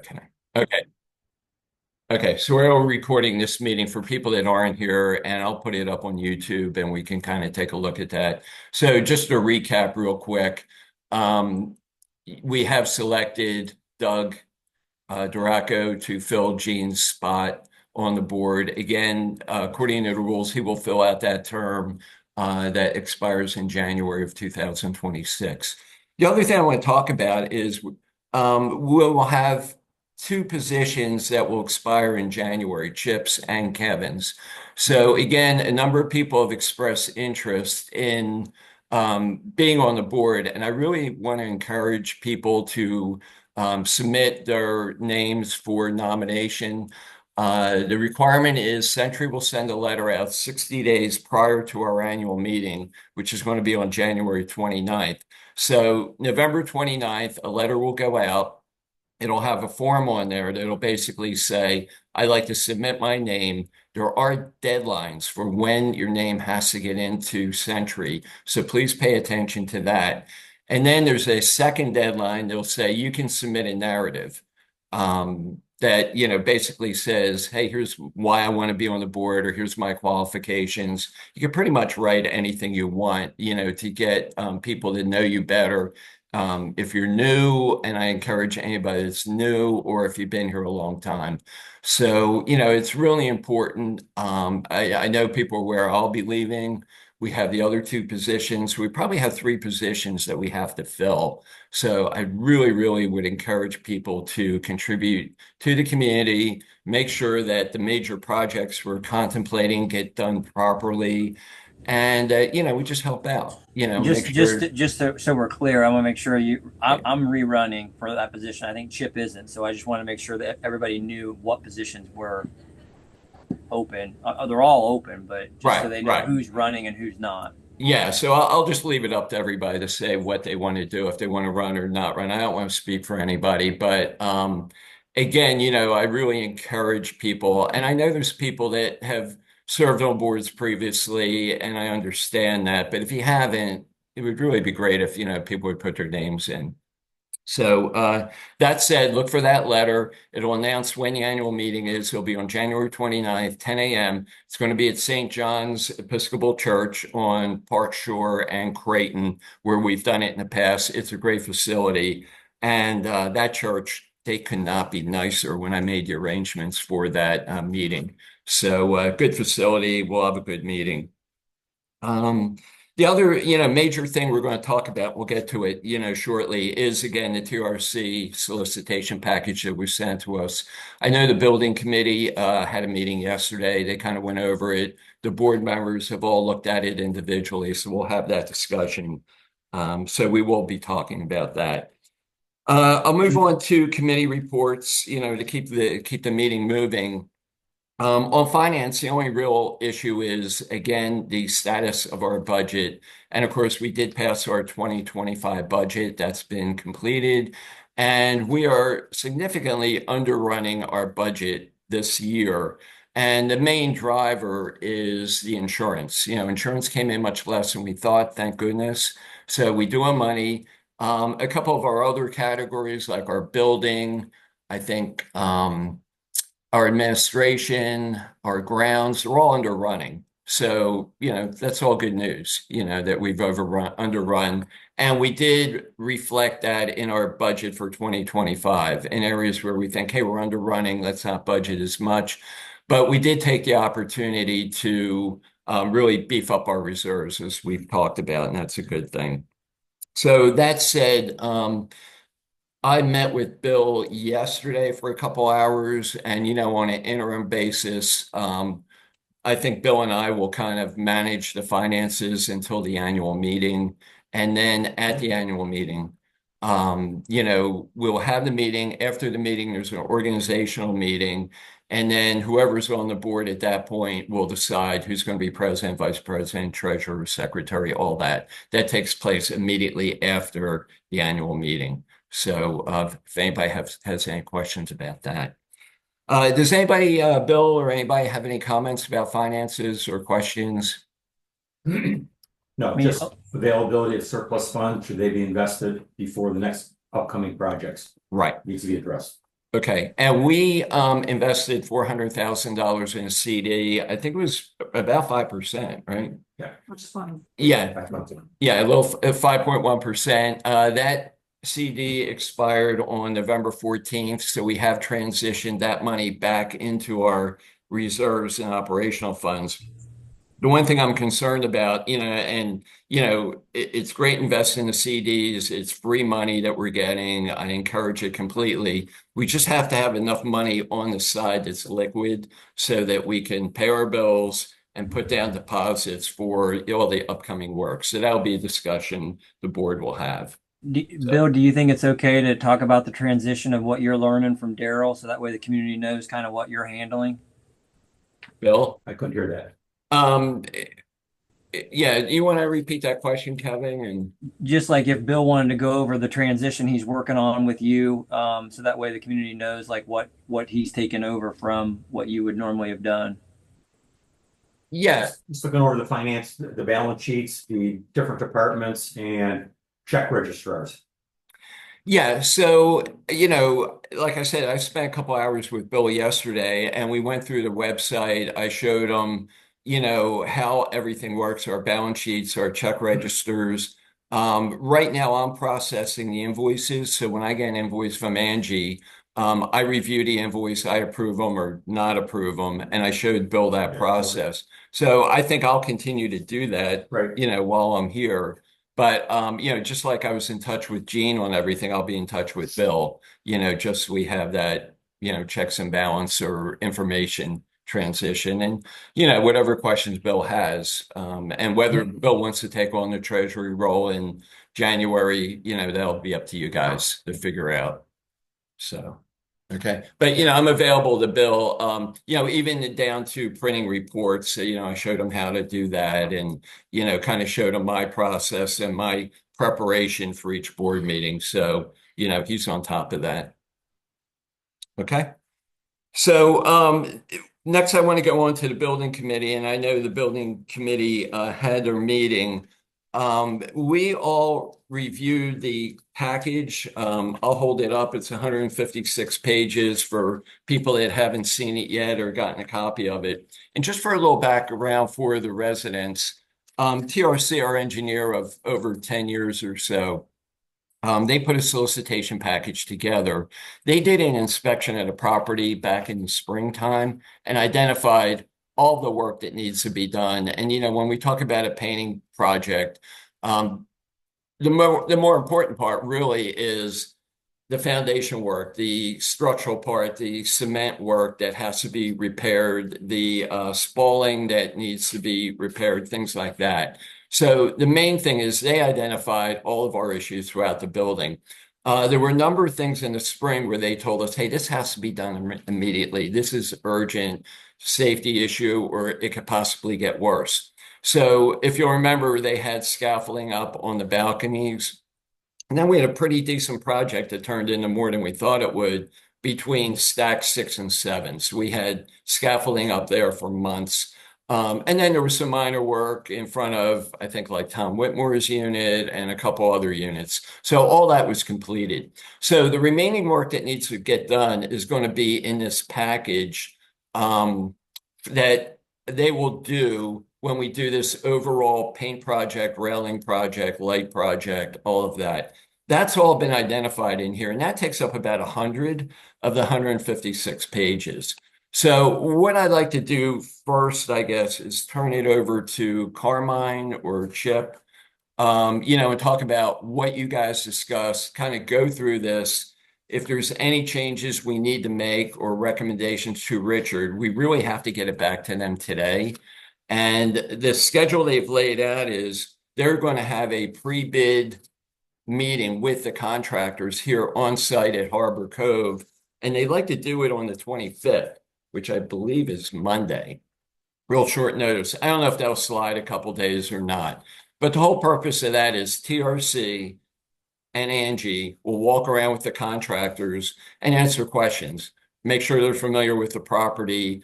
Okay. Okay. Okay. So we're all recording this meeting for people that aren't here, and I'll put it up on YouTube and we can kind of take a look at that. So just to recap real quick, um, we have selected Doug Duraco to fill Gene's spot on the board. Again, according to the rules, he will fill out that term that expires in January of 2026. The other thing I want to talk about is we'll have two positions that will expire in January, Chip's and Kevin's. So again, a number of people have expressed interest in being on the board, and I really want to encourage people to submit their names for nomination. The requirement is Century will send a letter out 60 days prior to our annual meeting, which is going to be on January 29th. So November 29th, a letter will go out. It'll have a form on there that'll basically say, I'd like to submit my name. There are deadlines for when your name has to get into Century. So please pay attention to that. And then there's a second deadline. They'll say you can submit a narrative that, basically says, hey, here's why I want to be on the board, or here's my qualifications. You can pretty much write anything you want, to get people to know you better. If you're new, and I encourage anybody that's new, or if you've been here a long time. So, it's really important. I know people are aware I'll be leaving. We have the other two positions. We probably have three positions that we have to fill. So I really, really would encourage people to contribute to the community, make sure that the major projects we're contemplating get done properly. And, we just help out, make sure. So we're clear, I want to make sure Yeah. I'm rerunning for that position. I think Chip isn't, so I just want to make sure that everybody knew what positions were open. They're all open, but just so Right, they know right. who's running and who's not. Yeah, so I'll just leave it up to everybody to say what they want to do, if they want to run or not run. I don't want to speak for anybody, but again, I really encourage people, and I know there's people that have served on boards previously, and I understand that, but if you haven't, it would really be great if, people would put their names in. So that said, look for that letter. It'll announce when the annual meeting is. It'll be on January 29th, 10 a.m. It's going to be at St. John's Episcopal Church on Park Shore and Creighton, where we've done it in the past. It's a great facility. And that church, they could not be nicer when I made the arrangements for that meeting. So good facility. We'll have a good meeting. The other, major thing we're going to talk about, we'll get to it, shortly, is again the TRC solicitation package that was sent to us. I know the building committee had a meeting yesterday. They kind of went over it. The board members have all looked at it individually, so we'll have that discussion. So we will be talking about that. I'll move on to committee reports, to keep the meeting moving. On finance, the only real issue is, again, the status of our budget. And of course, we did pass our 2025 budget. That's been completed. And we are significantly underrunning our budget this year. And the main driver is the insurance. Insurance came in much less than we thought, thank goodness. So we do have money. A couple of our other categories, like our building, I think. Our administration, our grounds, they're all underrunning. So, that's all good news, that we've underrun. And we did reflect that in our budget for 2025 in areas where we think, hey, we're underrunning, let's not budget as much. But we did take the opportunity to really beef up our reserves, as we've talked about, and that's a good thing. So that said, I met with Bill yesterday for a couple hours, and on an interim basis, I think Bill and I will kind of manage the finances until the annual meeting, and then at the annual meeting, we'll have the meeting. After the meeting, there's an organizational meeting, and then whoever's on the board at that point will decide who's going to be president, vice president, treasurer, secretary, all that. That takes place immediately after the annual meeting. So if anybody has any questions about that. Does anybody, Bill or anybody, have any comments about finances or questions? No, Me, just availability of surplus funds, should they be invested before the next upcoming projects Right. needs to be addressed? Okay. And we invested $400,000 in a CD. I think it was about 5%, right? Yeah. Which is fine. Yeah. That's what Yeah, a little 5.1%. That CD expired on November 14th, so we have transitioned that money back into our reserves and operational funds. The one thing I'm concerned about, and it's great investing in the CDs. It's free money that we're getting. I encourage it completely. We just have to have enough money on the side that's liquid so that we can pay our bills and put down deposits for all the upcoming work. So that'll be a discussion the board will have. Bill, So, do you think it's okay to talk about the transition of what you're learning from Daryl, so that way the community knows kind of what you're handling? Bill, I couldn't hear that. um, yeah, do you want to repeat that question, Kevin? And Just like if Bill wanted to go over the transition he's working on with you, so that way the community knows like what he's taken over from what you would normally have done. yeah, Just looking over the finance, the balance sheets, the different departments and check registrars. Yeah, so like I said, I spent a couple hours with Bill yesterday, and we went through the website. I showed him, how everything works, our balance sheets, our check registers. Right now, I'm processing the invoices. So when I get an invoice from Angie, I review the invoice, I approve them or not approve them, and I showed Bill that process. So I think I'll continue to do that, Right. while I'm here. But just like I was in touch with Gene on everything, I'll be in touch with Bill, just so we have that, checks and balance or information transition and, whatever questions Bill has. And whether Bill wants to take on the treasury role in January, that'll be up to you guys to figure out. So. Okay. But, I'm available to Bill, even down to printing reports. So, I showed him how to do that and, kind of showed him my process and my preparation for each board meeting. So, he's on top of that. Okay. So, next I want to go on to the building committee, and I know the building committee had their meeting. We all reviewed the package. I'll hold it up. It's 156 pages for people that haven't seen it yet or gotten a copy of it. And just for a little background for the residents, TRC, our engineer of over 10 years or so, they put a solicitation package together. They did an inspection at a property back in the springtime and identified all the work that needs to be done. And, when we talk about a painting project, the more important part really is the foundation work, the structural part, the cement work that has to be repaired, the spalling that needs to be repaired, things like that. So the main thing is they identified all of our issues throughout the building. There were a number of things in the spring where they told us, hey, this has to be done immediately. This is urgent safety issue, or it could possibly get worse. So if you'll remember, they had scaffolding up on the balconies. And then we had a pretty decent project that turned into more than we thought it would between stack 6 and 7. So we had scaffolding up there for months. And then there was some minor work in front of, I think, like Tom Whitmore's unit and a couple other units. So all that was completed. So the remaining work that needs to get done is going to be in this package that they will do when we do this overall paint project, railing project, light project, all of that. That's all been identified in here, and that takes up about 100 of the 156 pages. So what I'd like to do first, I guess, is turn it over to Carmine or Chip, and talk about what you guys discussed, kind of go through this. If there's any changes we need to make or recommendations to Richard, we really have to get it back to them today. And the schedule they've laid out is they're going to have a pre-bid meeting with the contractors here on site at Harbour Cove, and they'd like to do it on the 25th, which I believe is Monday. Real short notice. I don't know if that'll slide a couple days or not, but the whole purpose of that is TRC and Angie will walk around with the contractors and answer questions, make sure they're familiar with the property,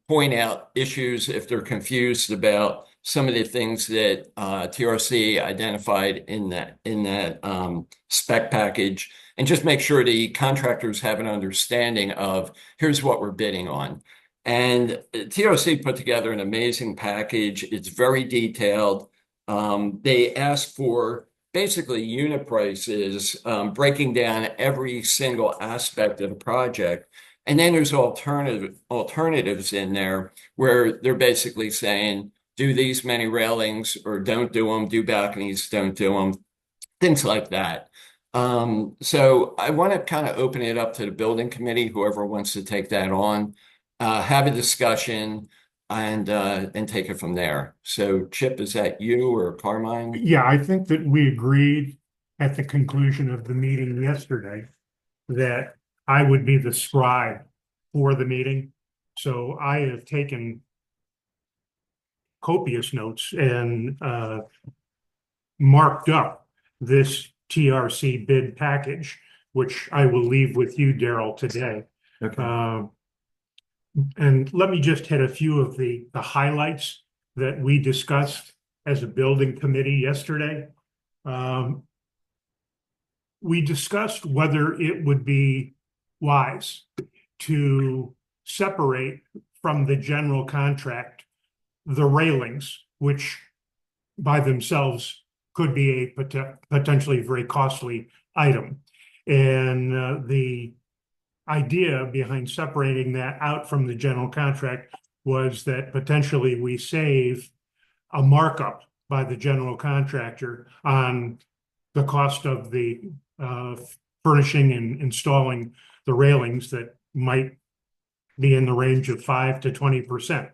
point out issues if they're confused about some of the things that TRC identified in that spec package, and just make sure the contractors have an understanding of here's what we're bidding on. And TRC put together an amazing package. It's very detailed. They asked for basically unit prices, breaking down every single aspect of the project. And then there's alternatives in there where they're basically saying, do these many railings or don't do them, do balconies, don't do them, things like that. So I want to kind of open it up to the building committee, whoever wants to take that on, have a discussion and take it from there. So Chip, is that you or Carmine? Yeah, I think that we agreed at the conclusion of the meeting yesterday that I would be the scribe for the meeting. So I have taken copious notes and marked up this TRC bid package, which I will leave with you, Daryl, today. Okay. And let me just hit a few of the highlights that we discussed as a building committee yesterday. We discussed whether it would be wise to separate from the general contract the railings, which by themselves could be a potentially very costly item. And the idea behind separating that out from the general contract was that potentially we save a markup by the general contractor on the cost of the furnishing and installing the railings that might be in the range of 5 to 20%.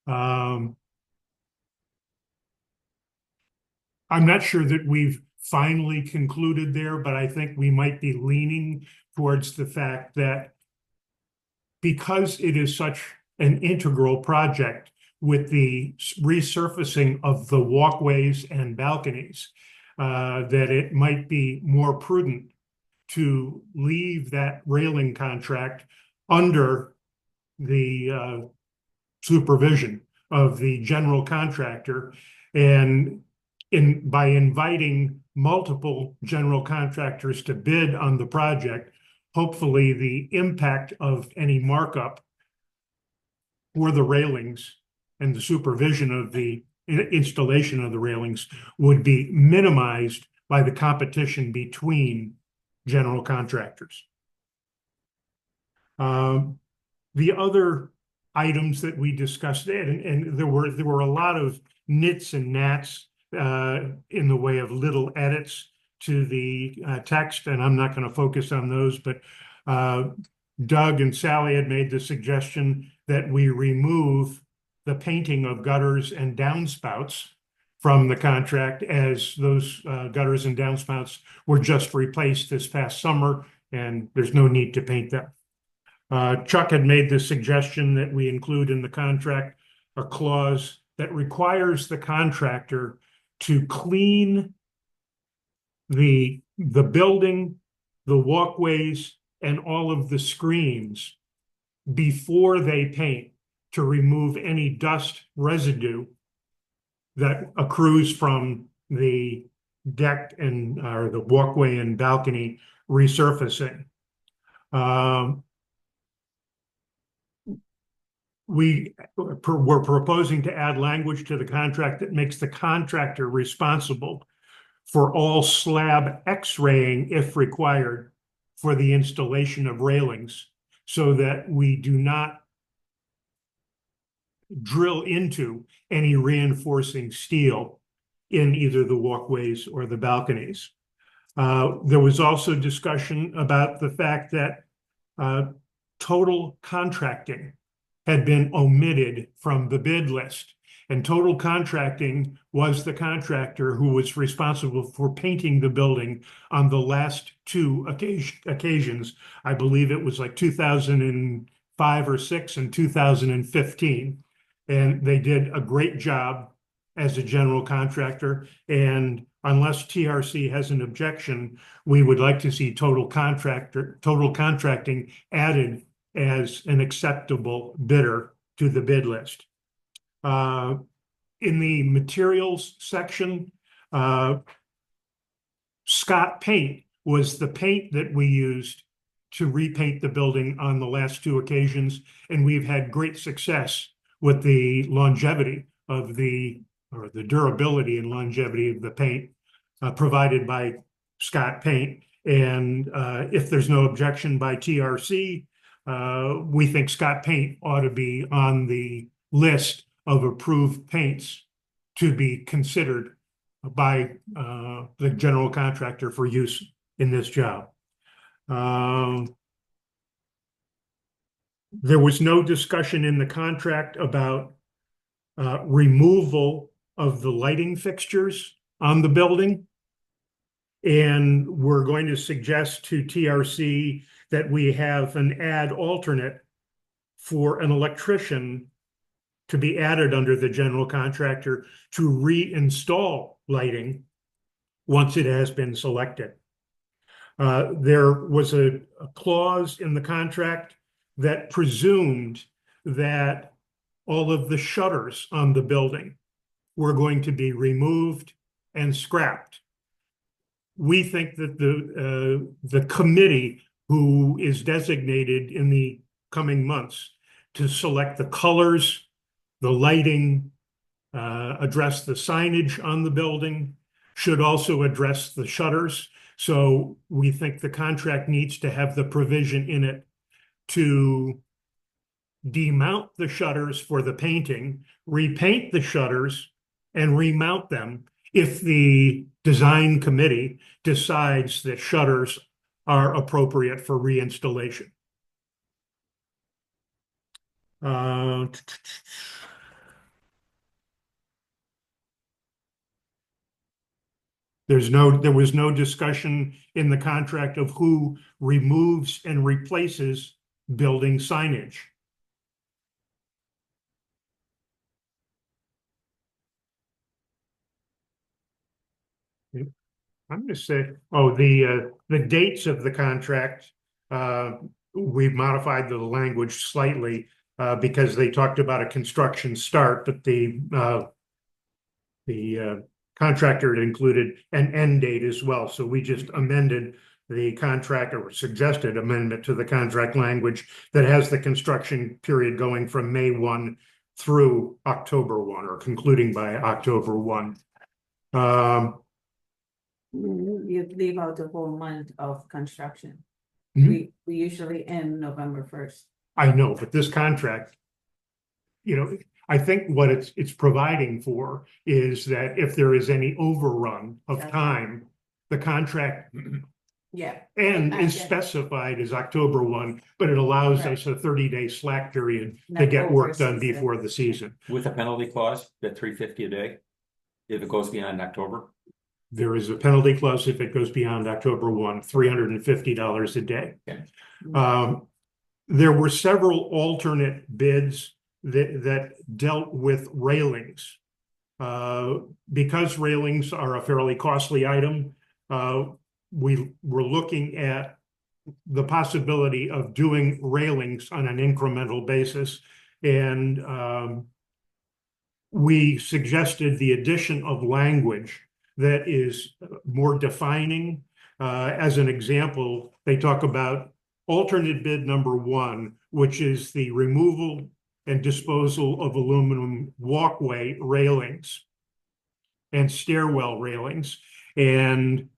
I'm not sure that we've finally concluded there, but I think we might be leaning towards the fact that because it is such an integral project with the resurfacing of the walkways and balconies, that it might be more prudent to leave that railing contract under the supervision of the general contractor, and by inviting multiple general contractors to bid on the project, hopefully the impact of any markup for the railings and the supervision of the installation of the railings would be minimized by the competition between general contractors. The other items that we discussed, and there were a lot of nits and gnats in the way of little edits to the text, and I'm not going to focus on those, but Doug and Sally had made the suggestion that we remove the painting of gutters and downspouts from the contract, as those gutters and downspouts were just replaced this past summer, and there's no need to paint them. Chuck had made the suggestion that we include in the contract a clause that requires the contractor to clean the building, the walkways, and all of the screens before they paint, to remove any dust residue that accrues from the deck and or the walkway and balcony resurfacing. We're proposing to add language to the contract that makes the contractor responsible for all slab X-raying if required for the installation of railings, so that we do not drill into any reinforcing steel in either the walkways or the balconies. There was also discussion about the fact that total contracting had been omitted from the bid list. And total contracting was the contractor who was responsible for painting the building on the last two occasions. I believe it was like 2005 or 6 and 2015. And they did a great job as a general contractor. And unless TRC has an objection, we would like to see total contracting added as an acceptable bidder to the bid list. in the materials section, Scott Paint was the paint that we used to repaint the building on the last two occasions, and we've had great success with the longevity of or the durability and longevity of the paint provided by Scott Paint. And if there's no objection by TRC, we think Scott Paint ought to be on the list of approved paints to be considered by the general contractor for use in this job. There was no discussion in the contract about removal of the lighting fixtures on the building. And we're going to suggest to TRC that we have an add alternate for an electrician to be added under the general contractor to reinstall lighting once it has been selected. There was a clause in the contract that presumed that all of the shutters on the building were going to be removed and scrapped. We think that the committee who is designated in the coming months to select the colors, the lighting, address the signage on the building, should also address the shutters. So we think the contract needs to have the provision in it to demount the shutters for the painting, repaint the shutters, and remount them if the design committee decides that shutters are appropriate for reinstallation. There was no discussion in the contract of who removes and replaces building signage. I'm going to say, the dates of the contract, we've modified the language slightly because they talked about a construction start, but the contractor had included an end date as well. So we just amended the contract, or suggested amendment to the contract language that has the construction period going from May 1 through October 1, or concluding by October 1. You leave out the whole month of construction. Mhm. We usually end November 1st. I know, but this contract, I think what it's providing for is that if there is any overrun of That's time, the contract Yeah. end I is get it. specified as October 1, but it allows Right. us a 30-day slack period to Not get work over done season. before the season. With a penalty clause, that $350 a day, if it goes beyond October. There is a penalty clause if it goes beyond October 1, $350 a day. Okay. There were several alternate bids that dealt with railings. Because railings are a fairly costly item, we were looking at the possibility of doing railings on an incremental basis. And we suggested the addition of language that is more defining. As an example, they talk about alternate bid number 1, which is the removal and disposal of aluminum walkway railings and stairwell railings. And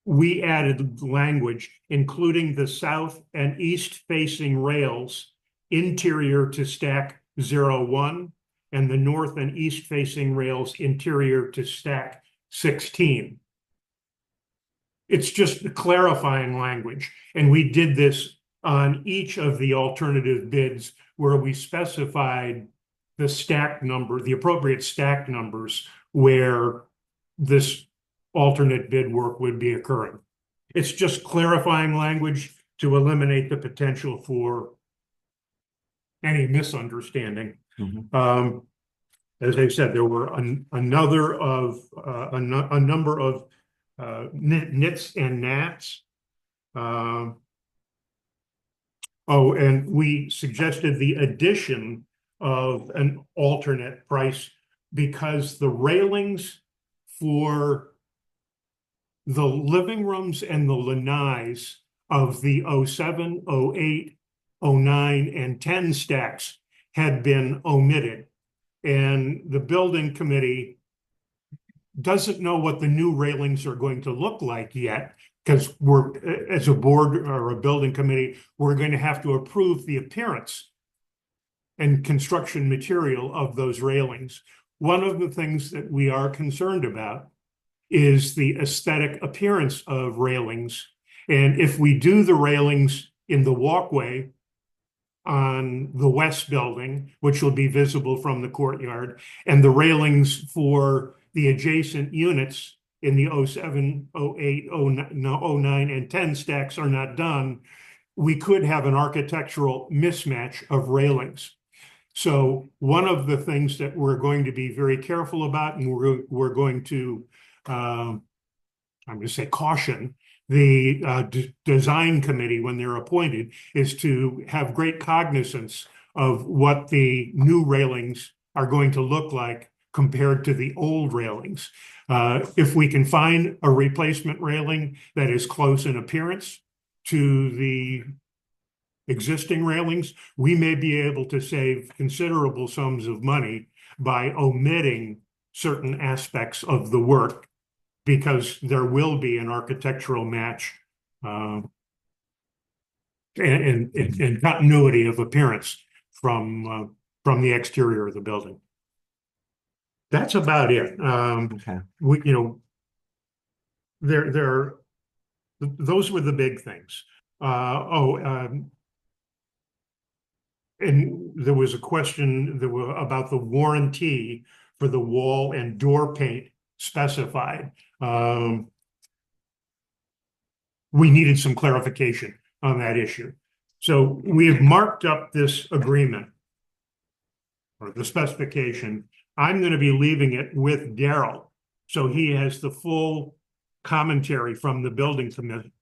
we added language, including the south and east facing rails interior to stack 01, and the north and east facing rails interior to stack 16. It's just clarifying language. And we did this on each of the alternative bids where we specified the stack number, the appropriate stack numbers where this alternate bid work would be occurring. It's just clarifying language to eliminate the potential for any misunderstanding. As I said, there were a number of nits and gnats. And we suggested the addition of an alternate price because the railings for the living rooms and the lanais of the '07, '08, '09, and 10 stacks had been omitted. And the building committee doesn't know what the new railings are going to look like yet, because we're, as a board or a building committee, we're going to have to approve the appearance and construction material of those railings. One of the things that we are concerned about is the aesthetic appearance of railings. And if we do the railings in the walkway on the west building, which will be visible from the courtyard, and the railings for the adjacent units in the '07, '08, '09, and 10 stacks are not done, we could have an architectural mismatch of railings. So one of the things that we're going to be very careful about, and we're going to, I'm going to say caution, the design committee when they're appointed, is to have great cognizance of what the new railings are going to look like compared to the old railings. If we can find a replacement railing that is close in appearance to the existing railings, we may be able to save considerable sums of money by omitting certain aspects of the work, because there will be an architectural match and continuity of appearance from the exterior of the building. That's about it. Okay. Those were the big things. And there was a question about the warranty for the wall and door paint specified. We needed some clarification on that issue. So we have marked up this agreement or the specification. I'm going to be leaving it with Daryl, so he has the full commentary from the building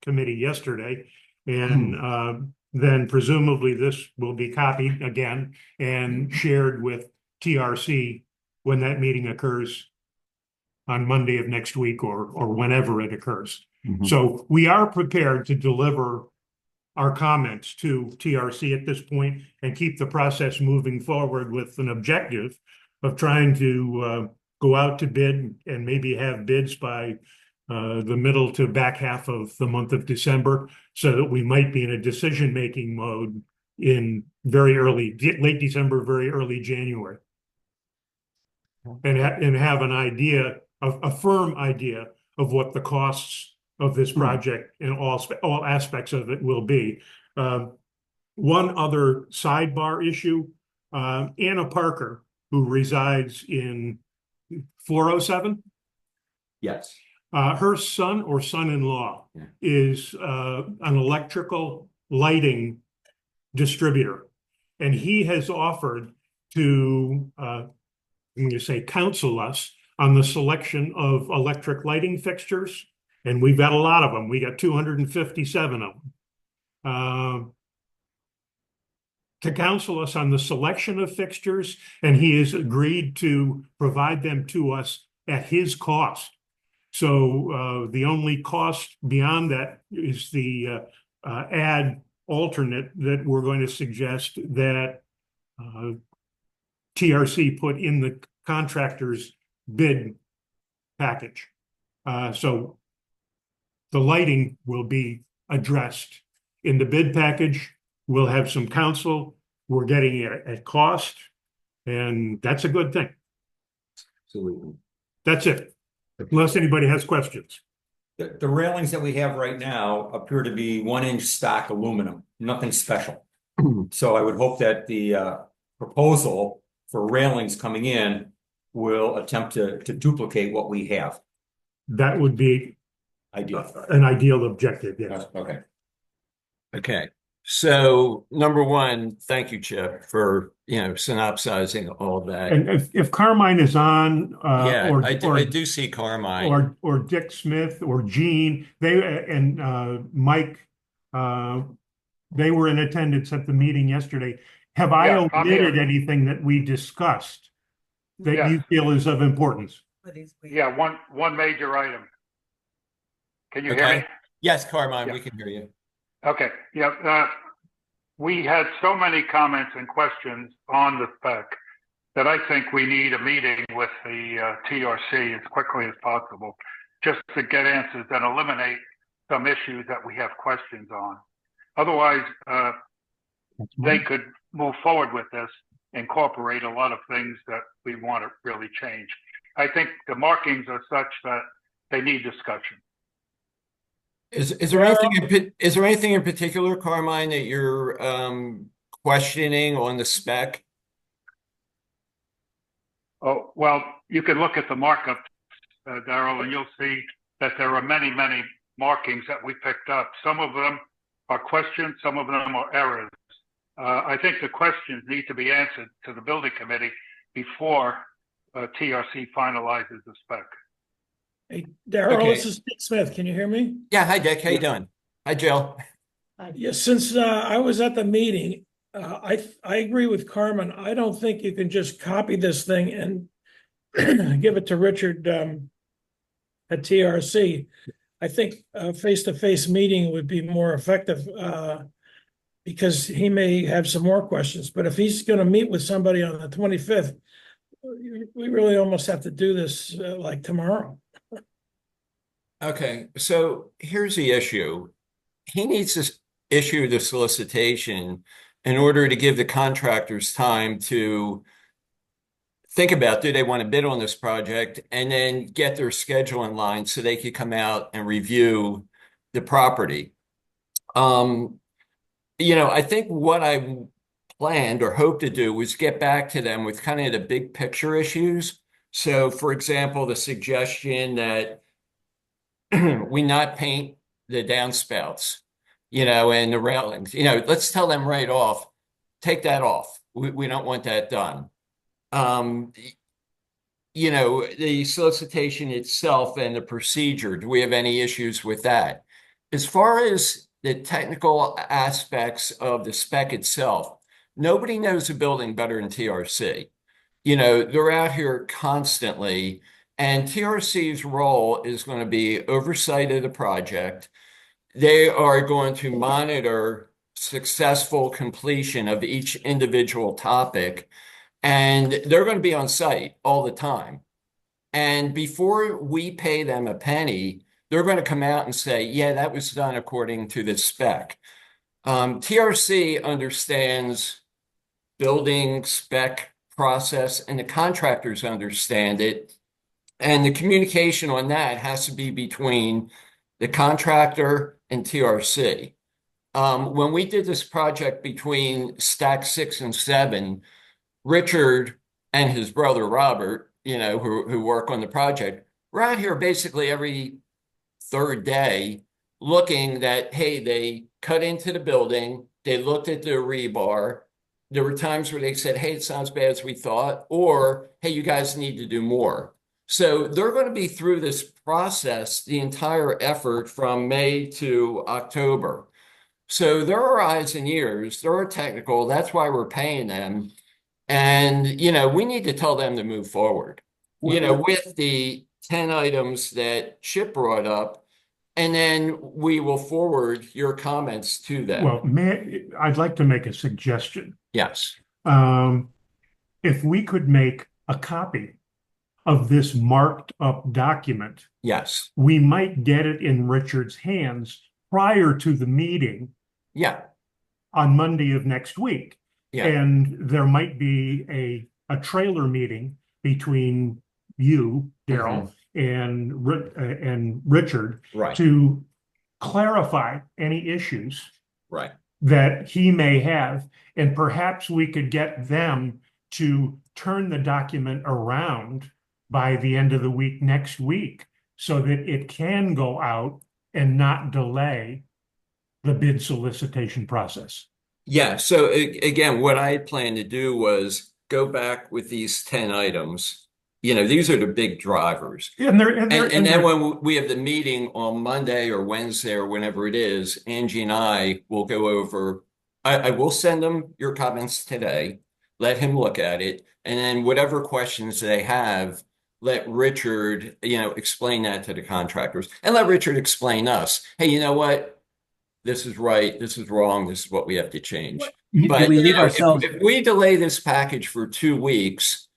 committee yesterday. And then presumably this will be copied again and shared with TRC when that meeting occurs on Monday of next week or whenever it occurs. So we are prepared to deliver our comments to TRC at this point and keep the process moving forward with an objective of trying to go out to bid and maybe have bids by the middle to back half of the month of December, so that we might be in a decision-making mode in late December, very early January. And have an idea, a firm idea of what the costs of this project and all aspects of it will be. One other sidebar issue, Anna Parker, who resides in 407. Yes. Her son or son-in-law is an electrical lighting distributor, and he has offered to, I'm going to say, counsel us on the selection of electric lighting fixtures, and we've got a lot of them. We got 257 of them. To counsel us on the selection of fixtures, and he has agreed to provide them to us at his cost. So the only cost beyond that is the add alternate that we're going to suggest that TRC put in the contractor's bid package. So the lighting will be addressed in the bid package. We'll have some counsel. We're getting it at cost, and that's a good thing. Absolutely. That's it. Unless anybody has questions. The railings that we have right now appear to be 1-inch stock aluminum, nothing special. So I would hope that the proposal for railings coming in will attempt to duplicate what we have. That would be Ideal. an ideal objective, yes. Okay. Okay. So number one, thank you, Chip, for synopsizing all that. And if Carmine is on, Yeah, or I do see Carmine. or Dick Smith or Gene, and Mike, they were in attendance at the meeting yesterday. Have I Yeah, I'm here. omitted anything that we discussed? that Yeah. you feel is of importance? Yeah, one major item. Can you hear me? Okay. Yes, Carmine, Yeah. we can hear you. Okay, yeah, we had so many comments and questions on the spec that I think we need a meeting with the TRC as quickly as possible, just to get answers and eliminate some issues that we have questions on. Otherwise, they could move forward with this, incorporate a lot of things that we want to really change. I think the markings are such that they need discussion. Is there anything in particular, Carmine, that you're questioning on the spec? Oh, well, you can look at the markup, Darrell, and you'll see that there are many, many markings that we picked up. Some of them are questions, some of them are errors. I think the questions need to be answered to the building committee before TRC finalizes the spec. Hey, Darrell, Okay. this is Dick Smith. Can you hear me? Yeah, hi Dick, how you doing? Hi Jill. Yeah, since I was at the meeting, I agree with Carmen. I don't think you can just copy this thing and give it to Richard at TRC. I think a face-to-face meeting would be more effective because he may have some more questions. But if he's going to meet with somebody on the 25th, we really almost have to do this like tomorrow. Okay, so here's the issue. He needs to issue the solicitation in order to give the contractors time to think about, do they want to bid on this project, and then get their schedule in line so they could come out and review the property. I think what I planned or hoped to do was get back to them with kind of the big picture issues. So, for example, the suggestion that we not paint the downspouts, and the railings. Let's tell them right off, take that off. We don't want that done. The solicitation itself and the procedure, do we have any issues with that? As far as the technical aspects of the spec itself, nobody knows the building better than TRC. They're out here constantly, and TRC's role is going to be oversight of the project. They are going to monitor successful completion of each individual topic, and they're going to be on site all the time. And before we pay them a penny, they're going to come out and say, yeah, that was done according to the spec. TRC understands building spec process, and the contractors understand it. And the communication on that has to be between the contractor and TRC. When we did this project between stack 6 and 7, Richard and his brother Robert, who work on the project, were out here basically every third day looking that, hey, they cut into the building, they looked at the rebar. There were times where they said, hey, it sounds bad as we thought, or hey, you guys need to do more. So they're going to be through this process, the entire effort from May to October. So there are eyes and ears, there are technical, that's why we're paying them. And, we need to tell them to move forward, with the 10 items that Chip brought up, and then we will forward your comments to them. Well, I'd like to make a suggestion. Yes. If we could make a copy of this marked up document, Yes. we might get it in Richard's hands prior to the meeting Yeah. on Monday of next week. Yeah. And there might be a trailer meeting between you, Darrell, and Richard Right. to clarify any issues Right. that he may have, and perhaps we could get them to turn the document around by the end of the week next week so that it can go out and not delay the bid solicitation process. Yeah. So again, what I planned to do was go back with these 10 items. These are the big drivers. And then when we have the meeting on Monday or Wednesday or whenever it is, Angie and I will go over. I will send them your comments today. let him look at it, and then whatever questions they have, let Richard, explain that to the contractors, and let Richard explain us. Hey, you know what? This is right. This is wrong. This is what we have to change. Do But we leave ourselves? if we delay this package for 2 weeks,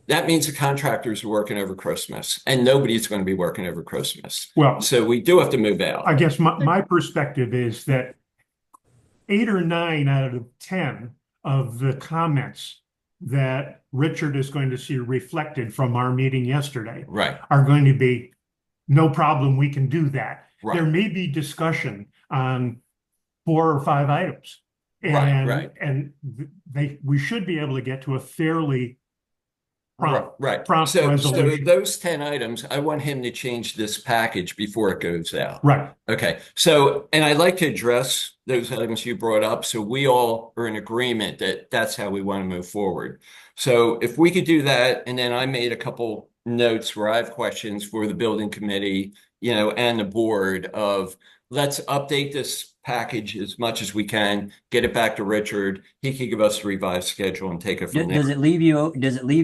that means the contractors are working over Christmas, and nobody's going to be working over Christmas. Well, So we do have to move out. I guess my perspective is that 8 or 9 out of 10 of the comments that Richard is going to see reflected from our meeting yesterday Right. are going to be, no problem, we can do that. Right. There may be discussion on 4 or 5 items. Right. And we should be able to get to a fairly Right. prompt So resolution. those 10 items, I want him to change this package before it goes out. Right. Okay. So, and I'd like to address those items you brought up. So we all are in agreement that that's how we want to move forward. So if we could do that, and then I made a couple notes where I have questions for the building committee, and the board of, let's update this package as much as we can, get it back to Richard. He can give us a revised schedule and take it from there. Does it leave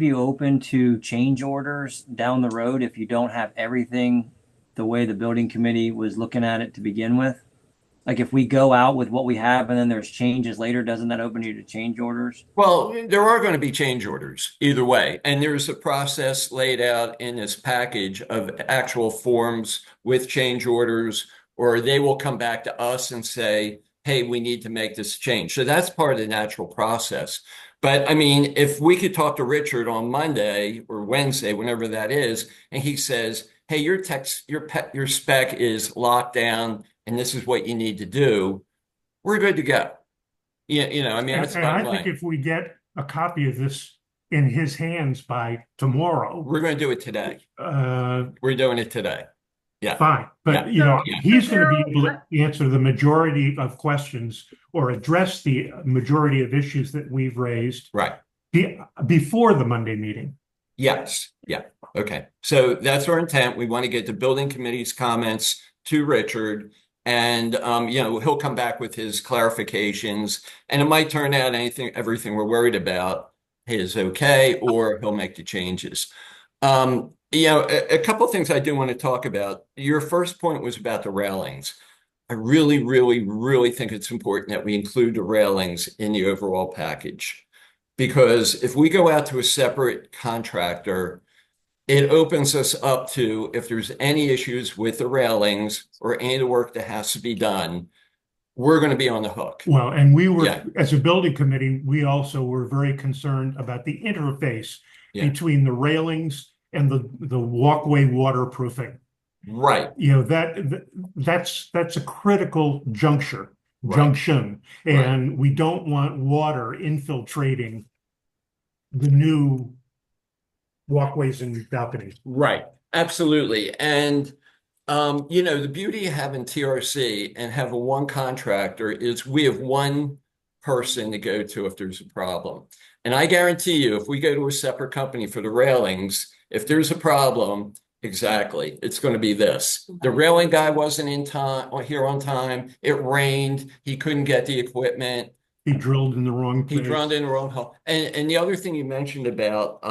you open to change orders down the road if you don't have everything the way the building committee was looking at it to begin with? Like if we go out with what we have and then there's changes later, doesn't that open you to change orders? Well, there are going to be change orders either way. And there's a process laid out in this package of actual forms with change orders, or they will come back to us and say, hey, we need to make this change. So that's part of the natural process. But I mean, if we could talk to Richard on Monday or Wednesday, whenever that is, and he says, hey, your spec is locked down and this is what you need to do, we're good to go. Yeah, I mean, that's And I bottom think line. if we get a copy of this in his hands by tomorrow, We're going to do it today. We're doing it today. Yeah. fine. But, Yeah. he's going to be able to answer the majority of questions or address the majority of issues that we've raised Right. before the Monday meeting. Yes. Yeah. Okay. So that's our intent. We want to get the building committee's comments to Richard, and he'll come back with his clarifications, and it might turn out everything we're worried about is okay, or he'll make the changes. A couple of things I do want to talk about. Your first point was about the railings. I really, really, really think it's important that we include the railings in the overall package, because if we go out to a separate contractor, it opens us up to, if there's any issues with the railings or any of the work that has to be done, we're going to be on the hook. Well, and we were, Yeah. as a building committee, we also were very concerned about the interface Yeah. between the railings and the walkway waterproofing. Right. That's a critical junction, Right. and we don't want water infiltrating the new walkways and balconies. Right. Absolutely. And the beauty of having TRC and having one contractor is we have one person to go to if there's a problem. And I guarantee you, if we go to a separate company for the railings, if there's a problem, exactly, it's going to be this. The railing guy wasn't in time or here on time. It rained. He couldn't get the equipment. He drilled in the wrong He place. drilled in the wrong hole. And the other thing you mentioned about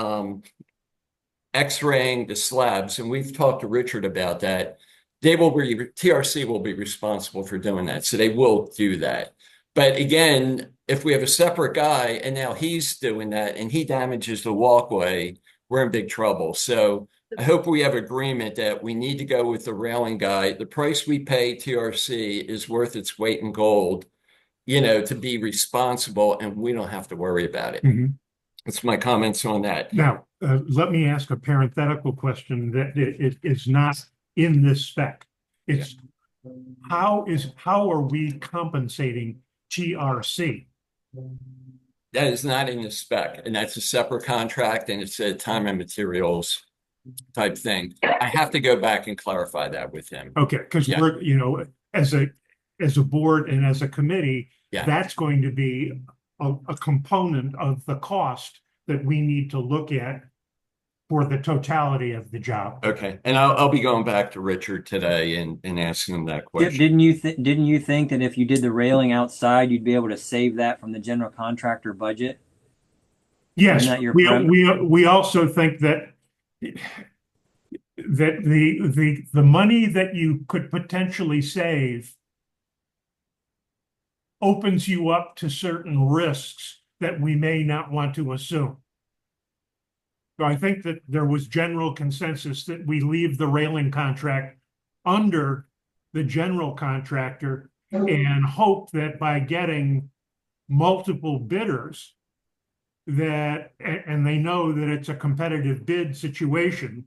X-raying the slabs, and we've talked to Richard about that. TRC will be responsible for doing that, so they will do that. But again, if we have a separate guy and now he's doing that and he damages the walkway, we're in big trouble. So I hope we have agreement that we need to go with the railing guy. The price we pay TRC is worth its weight in gold, to be responsible, and we don't have to worry about it. Mhm. That's my comments on that. Now, let me ask a parenthetical question that it is not in this spec. It's how are we compensating TRC? That is not in the spec, and that's a separate contract, and it's a time and materials type thing. I have to go back and clarify that with him. Okay, because Yeah. we're, as a board and as a committee, Yeah. that's going to be a component of the cost that we need to look at for the totality of the job. Okay, and I'll be going back to Richard today and asking him that question. Didn't you think that if you did the railing outside, you'd be able to save that from the general contractor budget? Isn't Yes, that your we premise? we also think that the money that you could potentially save opens you up to certain risks that we may not want to assume. So I think that there was general consensus that we leave the railing contract under the general contractor and hope that by getting multiple bidders that, and they know that it's a competitive bid situation,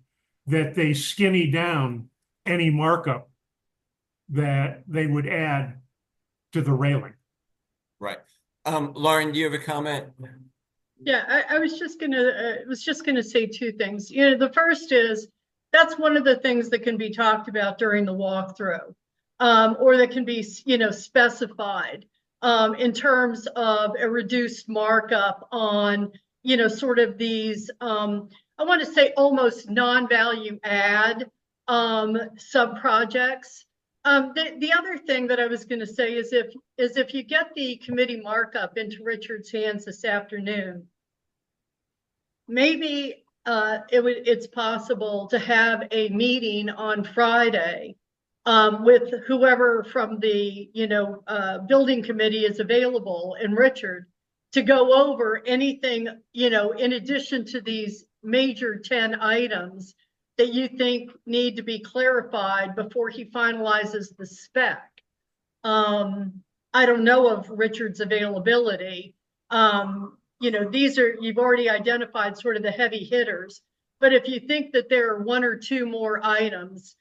that they skinny down any markup that they would add to the railing. Right. Lauren, do you have a comment? Yeah, I was just gonna say two things. You know, the first is that's one of the things that can be talked about during the walkthrough, or that can be, you know, specified in terms of a reduced markup on, you know, sort of these I want to say almost non-value add sub-projects. The other thing that I was going to say is if you get the committee markup into Richard's hands this afternoon, maybe it's possible to have a meeting on Friday with whoever from the building committee is available and Richard to go over anything, you know, in addition to these major 10 items that you think need to be clarified before he finalizes the spec. I don't know of Richard's availability. You know, you've already identified sort of the heavy hitters, but if you think that there are one or two more items,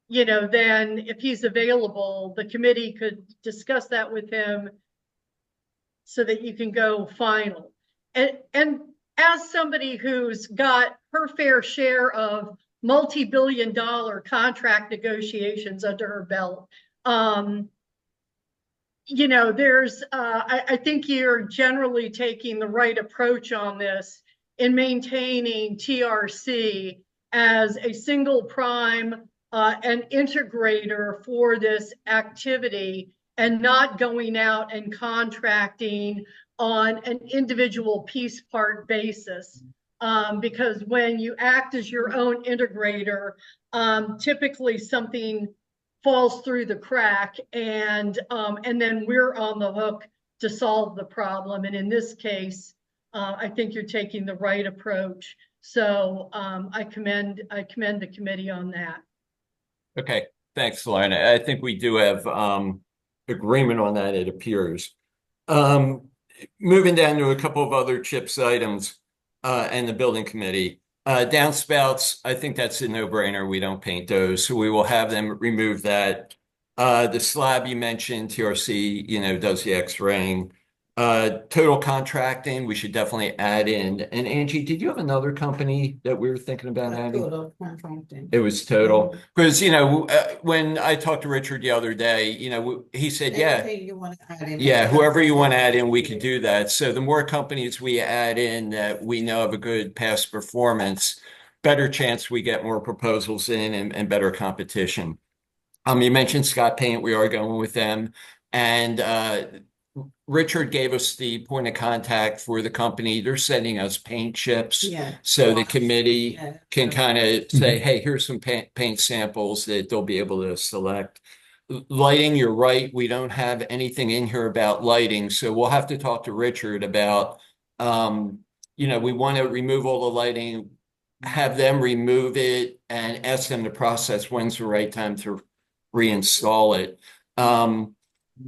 you know, then if he's available, the committee could discuss that with him so that you can go final. And as somebody who's got her fair share of multi-billion-dollar contract negotiations under her belt, you know, I think you're generally taking the right approach on this in maintaining TRC as a single prime and integrator for this activity and not going out and contracting on an individual piece part basis. Because when you act as your own integrator, typically something falls through the crack and then we're on the hook to solve the problem. And in this case, I think you're taking the right approach. So I commend the committee on that. Okay, thanks, Lauren. I think we do have agreement on that, it appears. Moving down to a couple of other CHIPS items and the building committee. Downspouts, I think that's a no-brainer. We don't paint those, so we will have them remove that. The slab you mentioned, TRC, you know, does the X-raying. Total contracting, we should definitely add in. And Angie, did you have another company that we were thinking about adding? Total contracting. It was total. Because, you know, when I talked to Richard the other day, you know, he said, yeah, You want to add in. yeah, whoever you want to add in, we can do that. So the more companies we add in that we know have a good past performance, better chance we get more proposals in and better competition. You mentioned Scott Paint, we are going with them. And Richard gave us the point of contact for the company. They're sending us paint chips. Yeah. So the committee Yeah. can kind of say, hey, here's some paint samples that they'll be able to select. Lighting, you're right. We don't have anything in here about lighting. So we'll have to talk to Richard about, you know, we want to remove all the lighting, have them remove it and ask them to process when's the right time to reinstall it.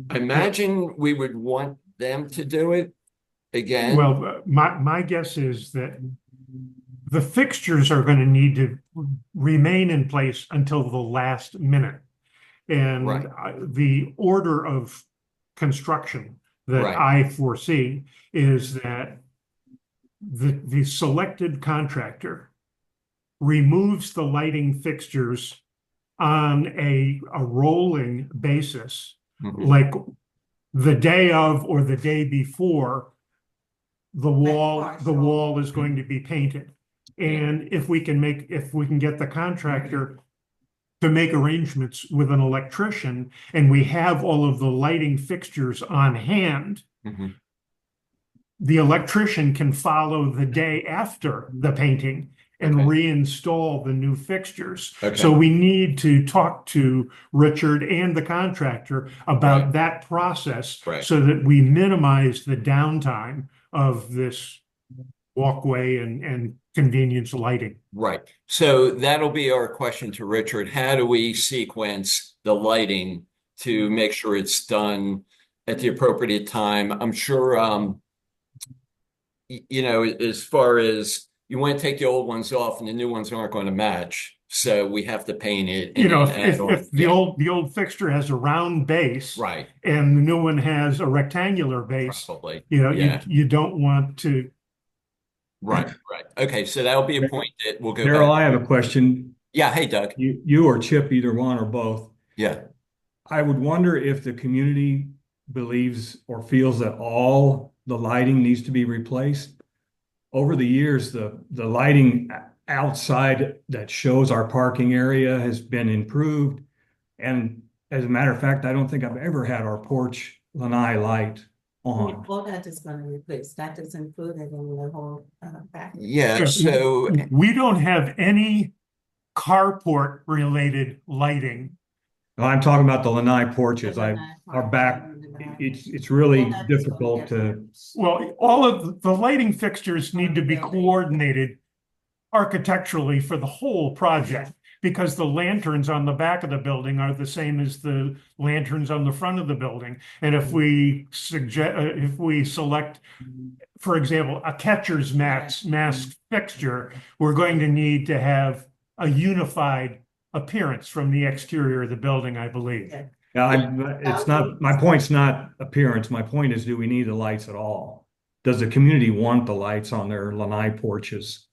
I imagine we would want them to do it again. Well, my guess is that the fixtures are going to need to remain in place until the last minute. And Right. The order of construction that Right. I foresee is that the selected contractor removes the lighting fixtures on a rolling basis, Mhm. like the day of or the day before the wall is going to be painted. And if we can get the contractor to make arrangements with an electrician and we have all of the lighting fixtures on hand, Mhm. the electrician can follow the day after the painting and Okay. reinstall the new fixtures. Okay. So we need to talk to Richard and the contractor about Right. that process Right. so that we minimize the downtime of this walkway and convenience lighting. Right. So that'll be our question to Richard. How do we sequence the lighting to make sure it's done at the appropriate time? I'm sure, you know, as far as you want to take the old ones off and the new ones aren't going to match. So we have to paint it You and know, then add on. if the Yeah. old fixture has a round base Right. and the new one has a rectangular base, Probably. you know, Yeah. you don't want to. Right. Right. Okay. So that'll be a point that we'll go Daryl, back. I have a question. Yeah. Hey, Doug. You or Chip, either one or both. Yeah. I would wonder if the community believes or feels that all the lighting needs to be replaced. Over the years, the lighting outside that shows our parking area has been improved. And as a matter of fact, I don't think I've ever had our porch lanai light on. All that is gonna replace, that is included in the whole package. Yeah. So We don't have any carport related lighting. I'm talking about the lanai porches. Our back, it's really All that is gonna difficult get to. replaced. Well, all of the lighting fixtures need to be coordinated architecturally for the whole project because the lanterns on the back of the building are the same as the lanterns on the front of the building. And if we select, for example, a catcher's mask fixture, we're going to need to have a unified appearance from the exterior of the building, I believe. Yeah, it's not, my point's not appearance. My point is, do we need the lights at all? Does the community want the lights on their lanai porches?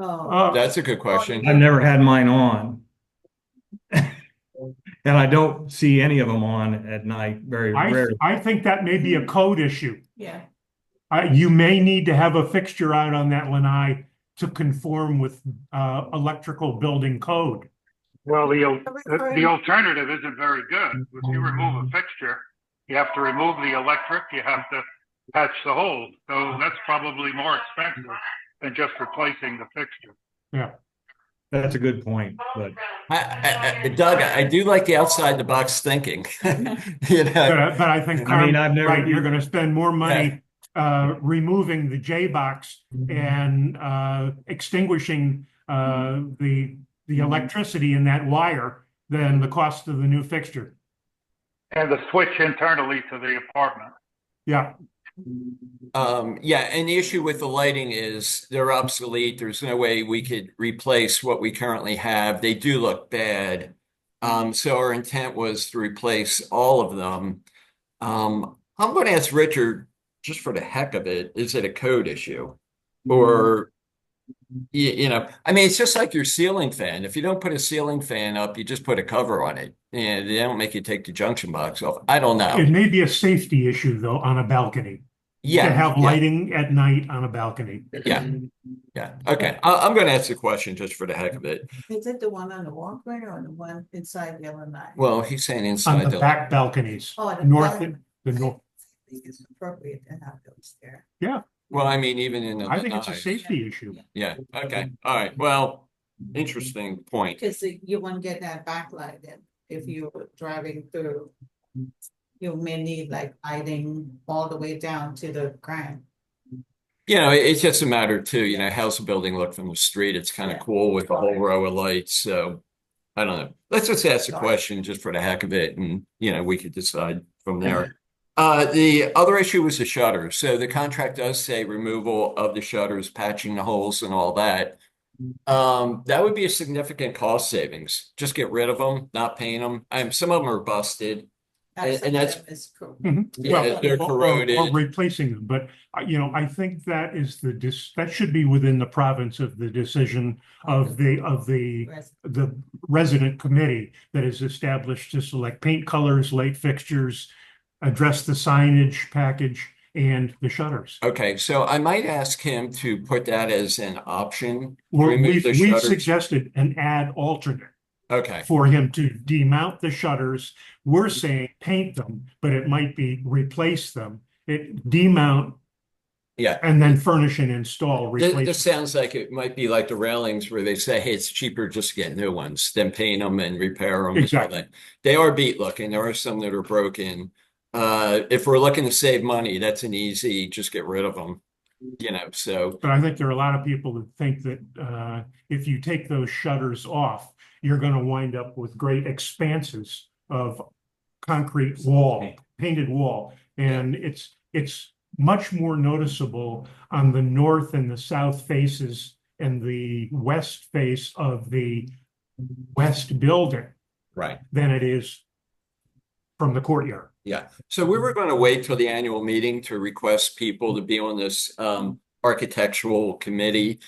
Oh, that's a good question. I've never had mine on. And I don't see any of them on at night, very rarely. I think that may be a code issue. yeah. You may need to have a fixture out on that lanai to conform with electrical building code. Well, the alternative isn't very good. If you remove a fixture, you have to remove the electric, you have to patch the hole. So that's probably more expensive than just replacing the fixture. Yeah. That's a good point, but Doug, I do like the outside the box thinking. You know, But I think, I mean, I've never- right, you're going to spend more money removing the J box and extinguishing the electricity in that wire than the cost of the new fixture. And the switch internally to the apartment. Yeah. yeah, and the issue with the lighting is they're obsolete. There's no way we could replace what we currently have. They do look bad. So our intent was to replace all of them. I'm going to ask Richard, just for the heck of it, is it a code issue? Or, you know, I mean, it's just like your ceiling fan. If you don't put a ceiling fan up, you just put a cover on it. And they don't make you take the junction box off. I don't know. It may be a safety issue, though, on a balcony. Yeah. To have yeah. lighting at night on a balcony. Yeah. Yeah. Okay. I'm going to ask the question just for the heck of it. Is it the one on the walkway or the one inside the lanai? Well, he's saying On inside the back balconies. Oh, the North, back. the north. I think it's appropriate to have those there. Yeah, Well, I mean, even in the I think it's a night. safety issue. Yeah. Okay. All right. Well, interesting point. Because you won't get that backlight in if you're driving through. You may need like lighting all the way down to the ground. You know, it's just a matter too, you know, how's the building look from the street? It's kind of Yeah. cool with a whole row of lights. So I don't know. Let's just ask the question just for the heck of it. And, you know, we could decide from there. The other issue was the shutters. So the contract does say removal of the shutters, patching the holes and all that. That would be a significant cost savings. Just get rid of them, not paint them. Some of them are busted. And that's- Yeah, Well, they're corroded. or replacing them, but you know, I think that is that should be within the province of the decision of the resident committee that is established to select paint colors, light fixtures, address the signage package and the shutters. Okay, so I might ask him to put that as an option. We've the shutters. suggested an add alternate Okay, for him to demount the shutters. We're saying paint them, but it might be replace them. Demount Yeah. and then furnish and install This replacements. sounds like it might be like the railings where they say, hey, it's cheaper just to get new ones than paint them and repair them and all Exactly. that. They are beat looking. There are some that are broken. If we're looking to save money, that's an easy, just get rid of them, so. But I think there are a lot of people that think that if you take those shutters off, you're going to wind up with great expanses of concrete wall, painted wall. And it's much more noticeable on the north and the south faces and the west face of the west building Right. than it is from the courtyard. Yeah. So we were going to wait till the annual meeting to request people to be on this architectural committee.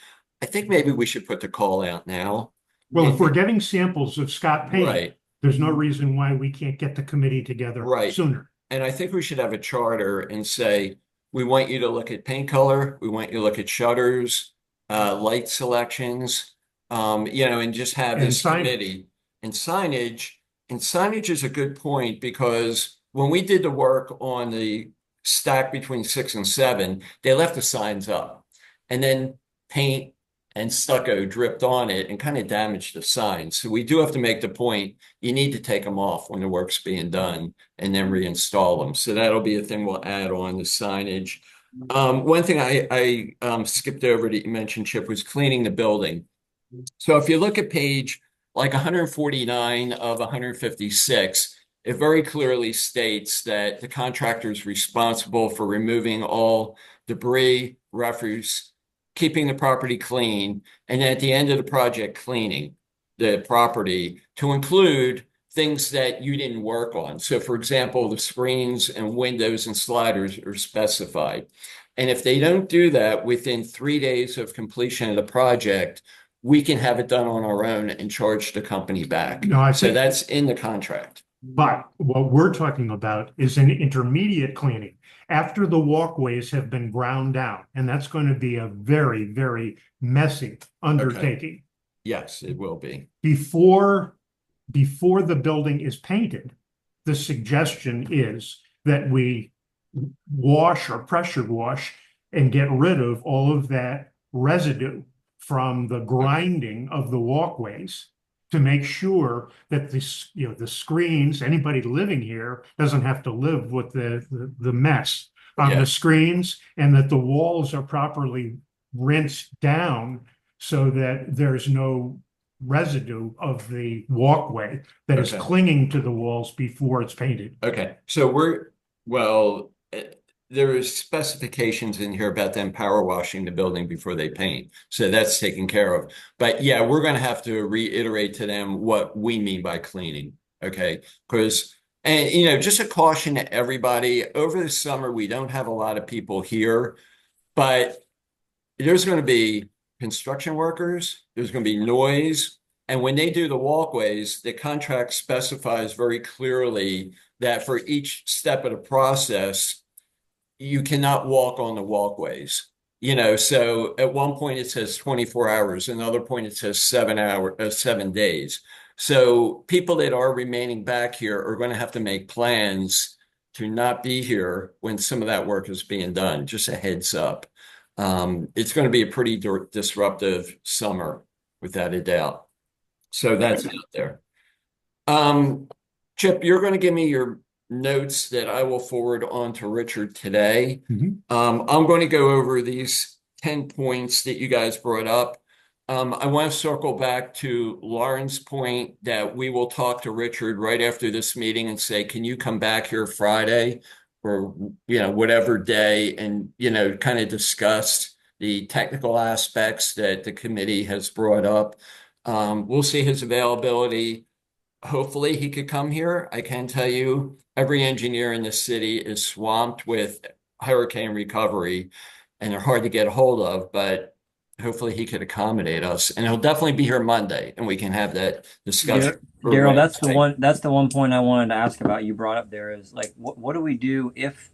I think maybe we should put the call out now. Well, if we're getting samples of Scott paint, Right. there's no reason why we can't get the committee together Right. sooner. And I think we should have a charter and say, we want you to look at paint color, we want you to look at shutters, light selections, and just have And this signage. committee. And signage, is a good point because when we did the work on the stack between 6 and 7, they left the signs up. And then paint and stucco dripped on it and kind of damaged the signs. So we do have to make the point, you need to take them off when the work's being done and then reinstall them. So that'll be a thing we'll add on the signage. One thing I skipped over that you mentioned, Chip, was cleaning the building. So if you look at page like 149 of 156, it very clearly states that the contractor is responsible for removing all debris, refuse, keeping the property clean, and at the end of the project, cleaning the property to include things that you didn't work on. So for example, the screens and windows and sliders are specified. And if they don't do that within 3 days of completion of the project, we can have it done on our own and charge the company back. No, So that's in the contract. But what we're talking about is an intermediate cleaning after the walkways have been ground down. And that's going to be a very, very messy undertaking. Yes, it will be. Before the building is painted, the suggestion is that we wash or pressure wash and get rid of all of that residue from the grinding of the walkways to make sure that the screens, anybody living here doesn't have to live with the mess on the screens, and that the walls are properly rinsed down so that there's no residue of the walkway that is clinging to the walls before it's painted. Okay, so there is specifications in here about them power washing the building before they paint. So that's taken care of. But yeah, we're going to have to reiterate to them what we mean by cleaning. Okay. Just a caution to everybody, over the summer, we don't have a lot of people here, but there's going to be construction workers, there's going to be noise. And when they do the walkways, the contract specifies very clearly that for each step of the process, you cannot walk on the walkways. So at one point it says 24 hours, another point it says 7 days. So people that are remaining back here are going to have to make plans to not be here when some of that work is being done. Just a heads up. It's going to be a pretty disruptive summer, without a doubt. So that's out there. Chip, you're going to give me your notes that I will forward on to Richard today. I'm going to go over these 10 points that you guys brought up. I want to circle back to Lauren's point that we will talk to Richard right after this meeting and say, can you come back here Friday or, whatever day and, kind of discuss the technical aspects that the committee has brought up. We'll see his availability. Hopefully he could come here. I can tell you every engineer in the city is swamped with hurricane recovery and they're hard to get a hold of, but hopefully he could accommodate us. And he'll definitely be here Monday and we can have that discussion. Daryl, that's the one point I wanted to ask about. You brought up there is like, what do we do if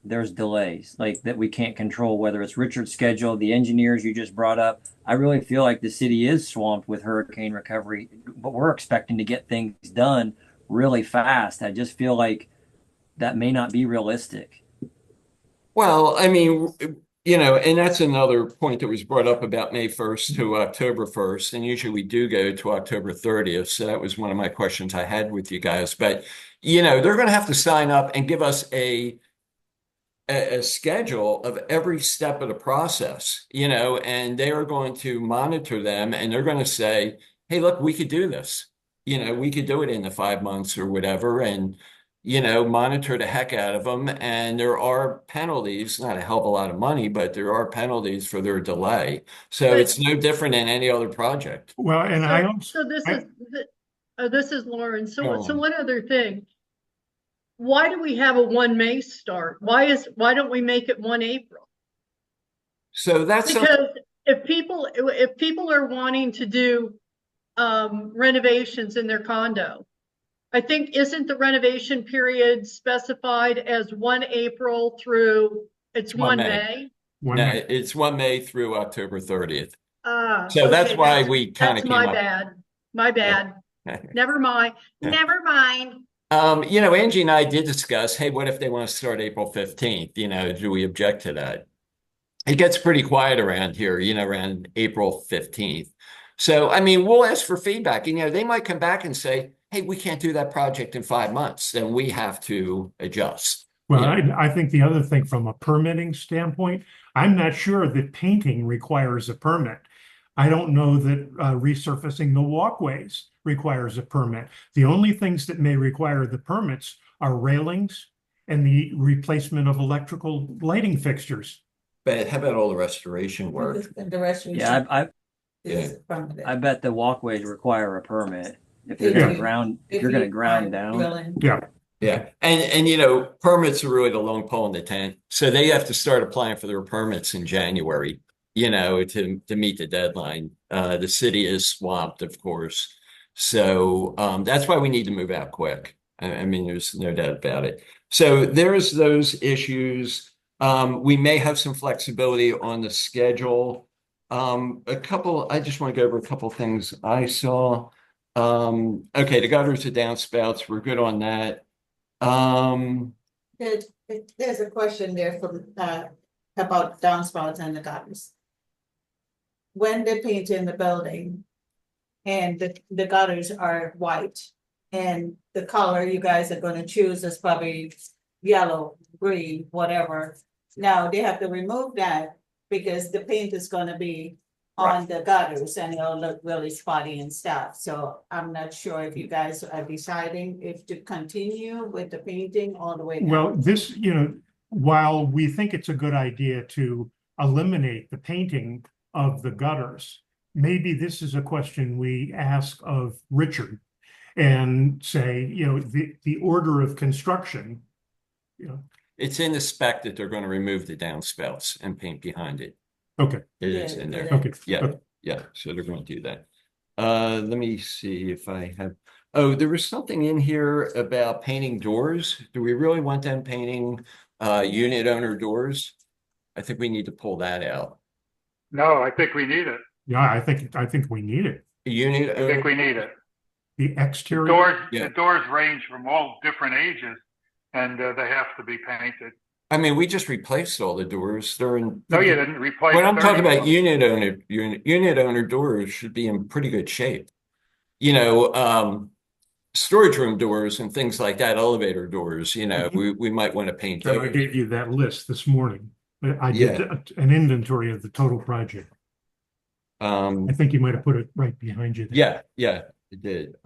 there's delays like that we can't control, whether it's Richard's schedule, the engineers you just brought up? I really feel like the city is swamped with hurricane recovery, but we're expecting to get things done really fast. I just feel like that may not be realistic. Well, I mean, You know, and that's another point that was brought up about May 1st to October 1st. And usually we do go to October 30th. So that was one of my questions I had with you guys. But, you know, they're going to have to sign up and give us a schedule of every step of the process, you know, and they are going to monitor them and they're going to say, hey, look, we could do this. You know, we could do it in the 5 months or whatever. And, you know, monitor the heck out of them. And there are penalties, not a hell of a lot of money, but there are penalties for their delay. So But- it's no different than any other project. Well, and I also, So this is Lauren. So Oh. one other thing. Why do we have a 1 May start? Why don't we make it 1 April? So that's Because if people are wanting to do renovations in their condo, I think isn't the renovation period specified as 1 April through it's 1 May? it's 1 May through October 30th. So Okay, that's why we kind that's of my came up. bad. My bad. Never mind. Never mind. You know, Angie and I did discuss, hey, what if they want to start April 15th? You know, do we object to that? It gets pretty quiet around here, you know, around April 15th. So, I mean, we'll ask for feedback. You know, they might come back and say, hey, we can't do that project in 5 months. Then we have to adjust. well, Yeah. I think the other thing from a permitting standpoint, I'm not sure that painting requires a permit. I don't know that resurfacing the walkways requires a permit. The only things that may require the permits are railings and the replacement of electrical lighting fixtures. But how about all the restoration work? The restoration. Yeah, is permanent. I bet the walkways require a permit if They you're gonna do. ground, if If you're gonna you ground are down. drilling. Yeah, Yeah. And you know, permits are really the long pole in the tent. So they have to start applying for their permits in January, you know, to meet the deadline. The city is swamped, of course. So that's why we need to move out quick. I mean, there's no doubt about it. So there's those issues. We may have some flexibility on the schedule. I just want to go over a couple things I saw. Okay, the gutters and downspouts, we're good on that. There's a question there from about downspouts and the gutters. When they paint in the building and the gutters are white and the color you guys are gonna choose is probably yellow, green, whatever. Now they have to remove that because the paint is gonna be on the gutters and it'll look really spotty and stuff. So I'm not sure if you guys are deciding if to continue with the painting all the way down. well, this, you know, while we think it's a good idea to eliminate the painting of the gutters, maybe this is a question we ask of Richard and say, you know, the order of construction, you know, It's in the spec that they're going to remove the downspouts and paint behind it. okay, It is in there. okay. Yeah, okay. yeah. So they're going to do that. Let me see if I have. Oh, there was something in here about painting doors. Do we really want them painting unit owner doors? I think we need to pull that out. No, I think we need it. Yeah, I think we need it. Unit I think we owner. need it. The exterior. Yeah. The doors range from all different ages and they have to be painted. I mean, we just replaced all the doors. They're in. No, you didn't replace. When I'm 30 talking of about them. unit owner doors should be in pretty good shape. You know, storage room doors and things like that, elevator doors, you know, we might want to paint So I those. gave you that list this morning. I Yeah. did an inventory of the total project. I think you might have put it right behind you there. Yeah, it did.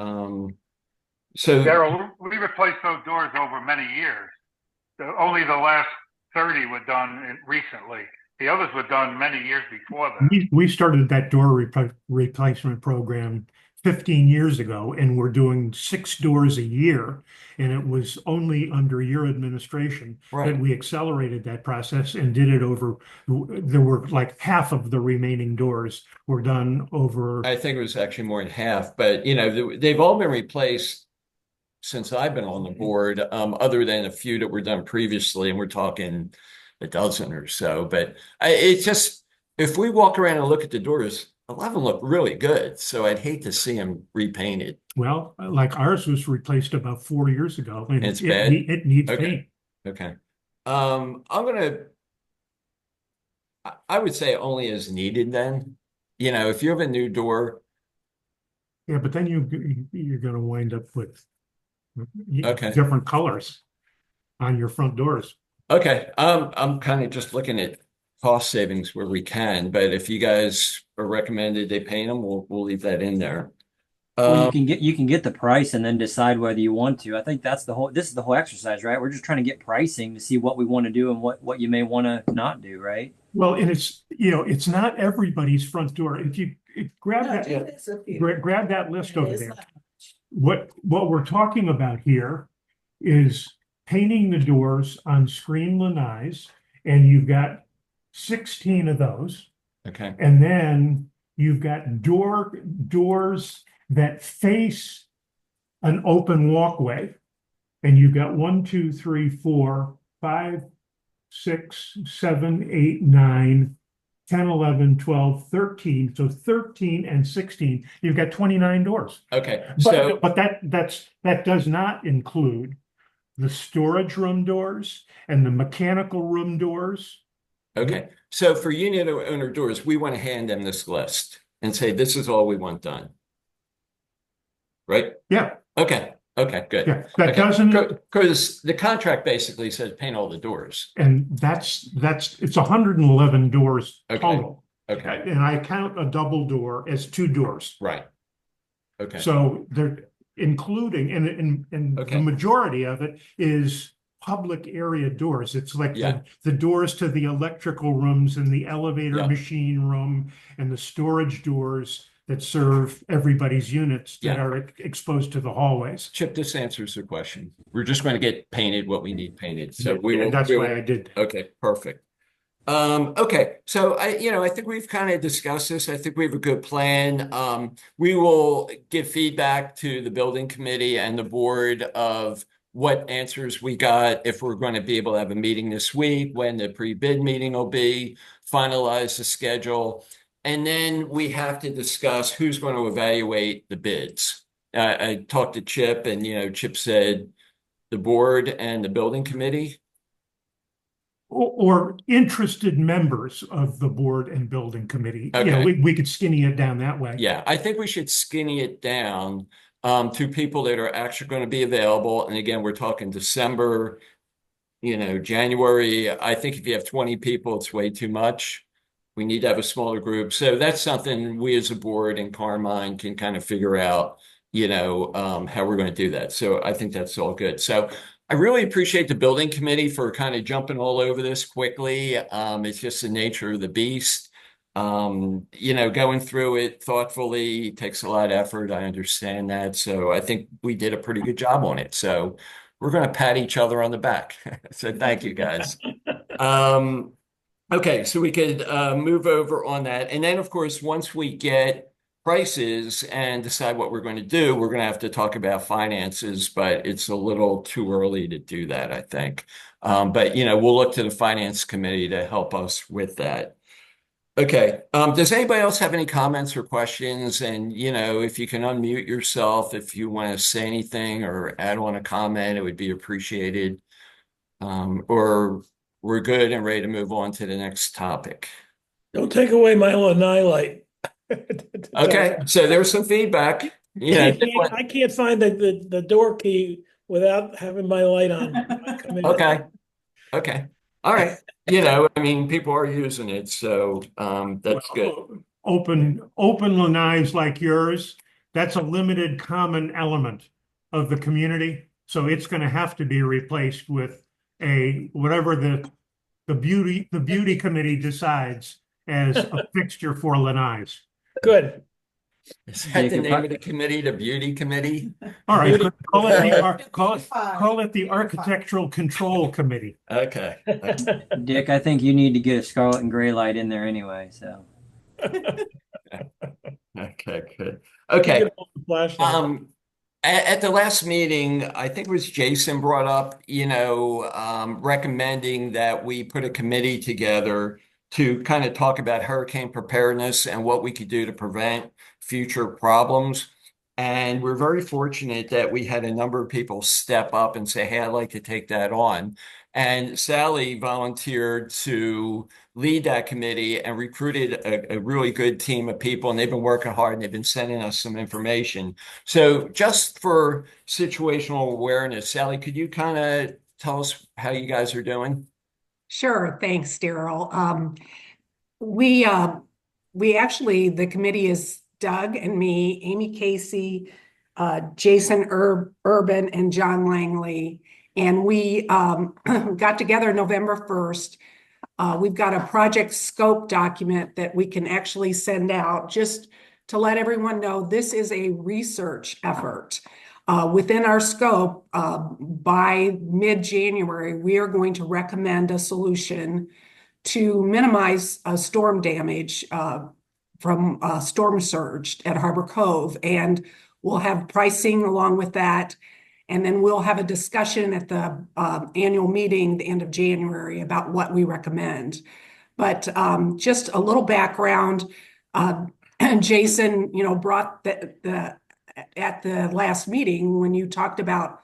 So Daryl, we replaced those doors over many years. Only the last 30 were done recently. The others were done many years before that. We started that door replacement program 15 years ago, and we're doing 6 doors a year. And it was only under your administration Right. that we accelerated that process and did it over. There were like half of the remaining doors were done over. I think it was actually more than half, but you know, they've all been replaced since I've been on the board, other than a few that were done previously, and we're talking a dozen or so. But it's just, if we walk around and look at the doors, a lot of them look really good. So I'd hate to see them repainted. Well, like ours was replaced about 4 years ago, and It's bad? it needs Okay. paint. Okay. I'm gonna I would say only as needed then. You know, if you have a new door, Yeah, but then you're gonna wind up with okay. different colors on your front doors. Okay, I'm kind of just looking at cost savings where we can, but if you guys are recommended they paint them, we'll leave that in there. Well, Um, you can get the price and then decide whether you want to. I think that's this is the whole exercise, right? We're just trying to get pricing to see what we want to do and what you may want to not do, right? Well, and it's, it's not everybody's front door. If you grab No, that, it's a few. grab that list It over is there. not much. What we're talking about here is painting the doors on screen lanais, and you've got 16 of those. okay, And then you've got doors that face an open walkway. And you've got 1, 2, 3, 4, 5, 6, 7, 8, 9, 10, 11, 12, 13. So 13 and 16, you've got 29 doors. okay. So But that does not include the storage room doors and the mechanical room doors. okay, so for unit owner doors, we want to hand them this list and say this is all we want done, right? Yeah, Okay, okay, good. yeah. That Okay, doesn't, because the contract basically says paint all the doors. and it's 111 doors Okay. total. Okay, And I count a double door as 2 doors. right. Okay, So they're including, and the Okay. majority of it is public area doors. It's like Yeah. the doors to the electrical rooms and the elevator Yeah. machine room and the storage doors that serve everybody's units that Yeah. are exposed to the hallways. Chip, this answers the question. We're just going to get painted what we need painted. So And that's we why will, I did. okay, perfect. Okay, so I think we've kind of discussed this. I think we have a good plan. We will give feedback to the building committee and the board of what answers we got, if we're going to be able to have a meeting this week, when the pre-bid meeting will be, finalize the schedule. And then we have to discuss who's going to evaluate the bids. I talked to Chip and, Chip said the board and the building committee. Or interested members of the board and building committee. Okay. We could skinny it down that way. Yeah, I think we should skinny it down to people that are actually going to be available. And again, we're talking December, January. I think if you have 20 people, it's way too much. We need to have a smaller group. So that's something we as a board and Carmine can kind of figure out, how we're going to do that. So I think that's all good. So I really appreciate the building committee for kind of jumping all over this quickly. It's just the nature of the beast. Going through it thoughtfully takes a lot of effort. I understand that. So I think we did a pretty good job on it. So we're going to pat each other on the back. So thank you guys. Okay, so we could move over on that. And then, of course, once we get prices and decide what we're going to do, we're going to have to talk about finances, but it's a little too early to do that, I think. But we'll look to the finance committee to help us with that. Okay. Does anybody else have any comments or questions? And, if you can unmute yourself, if you want to say anything or add on a comment, it would be appreciated. Or we're good and ready to move on to the next topic. Don't take away my lanai light. Okay, so there's some feedback. I can't find the door key without having my light on. Okay. All right. People are using it, so that's good. Open lanais like yours, that's a limited common element of the community. So it's going to have to be replaced with whatever the beauty committee decides as a fixture for lanais. Good. Is that the name of the committee, the beauty committee? All right, call it the architectural control committee. Okay. Dick, I think you need to get a scarlet and gray light in there anyway. So. Okay, good. Okay. At the last meeting, I think it was Jason brought up, recommending that we put a committee together to kind of talk about hurricane preparedness and what we could do to prevent future problems. And we're very fortunate that we had a number of people step up and say, hey, I'd like to take that on. And Sally volunteered to lead that committee and recruited a really good team of people. And they've been working hard and they've been sending us some information. So just for situational awareness, Sally, could you kind of tell us how you guys are doing? Sure, thanks, Daryl. We actually, the committee is Doug and me, Amy Casey, Jason Urban, and John Langley. And we got together November 1st. We've got a project scope document that we can actually send out just to let everyone know this is a research effort. Within our scope, by mid-January, we are going to recommend a solution to minimize storm damage from storm surge at Harbour Cove. And we'll have pricing along with that. And then we'll have a discussion at the annual meeting, the end of January, about what we recommend. But just a little background, Jason, brought at the last meeting when you talked about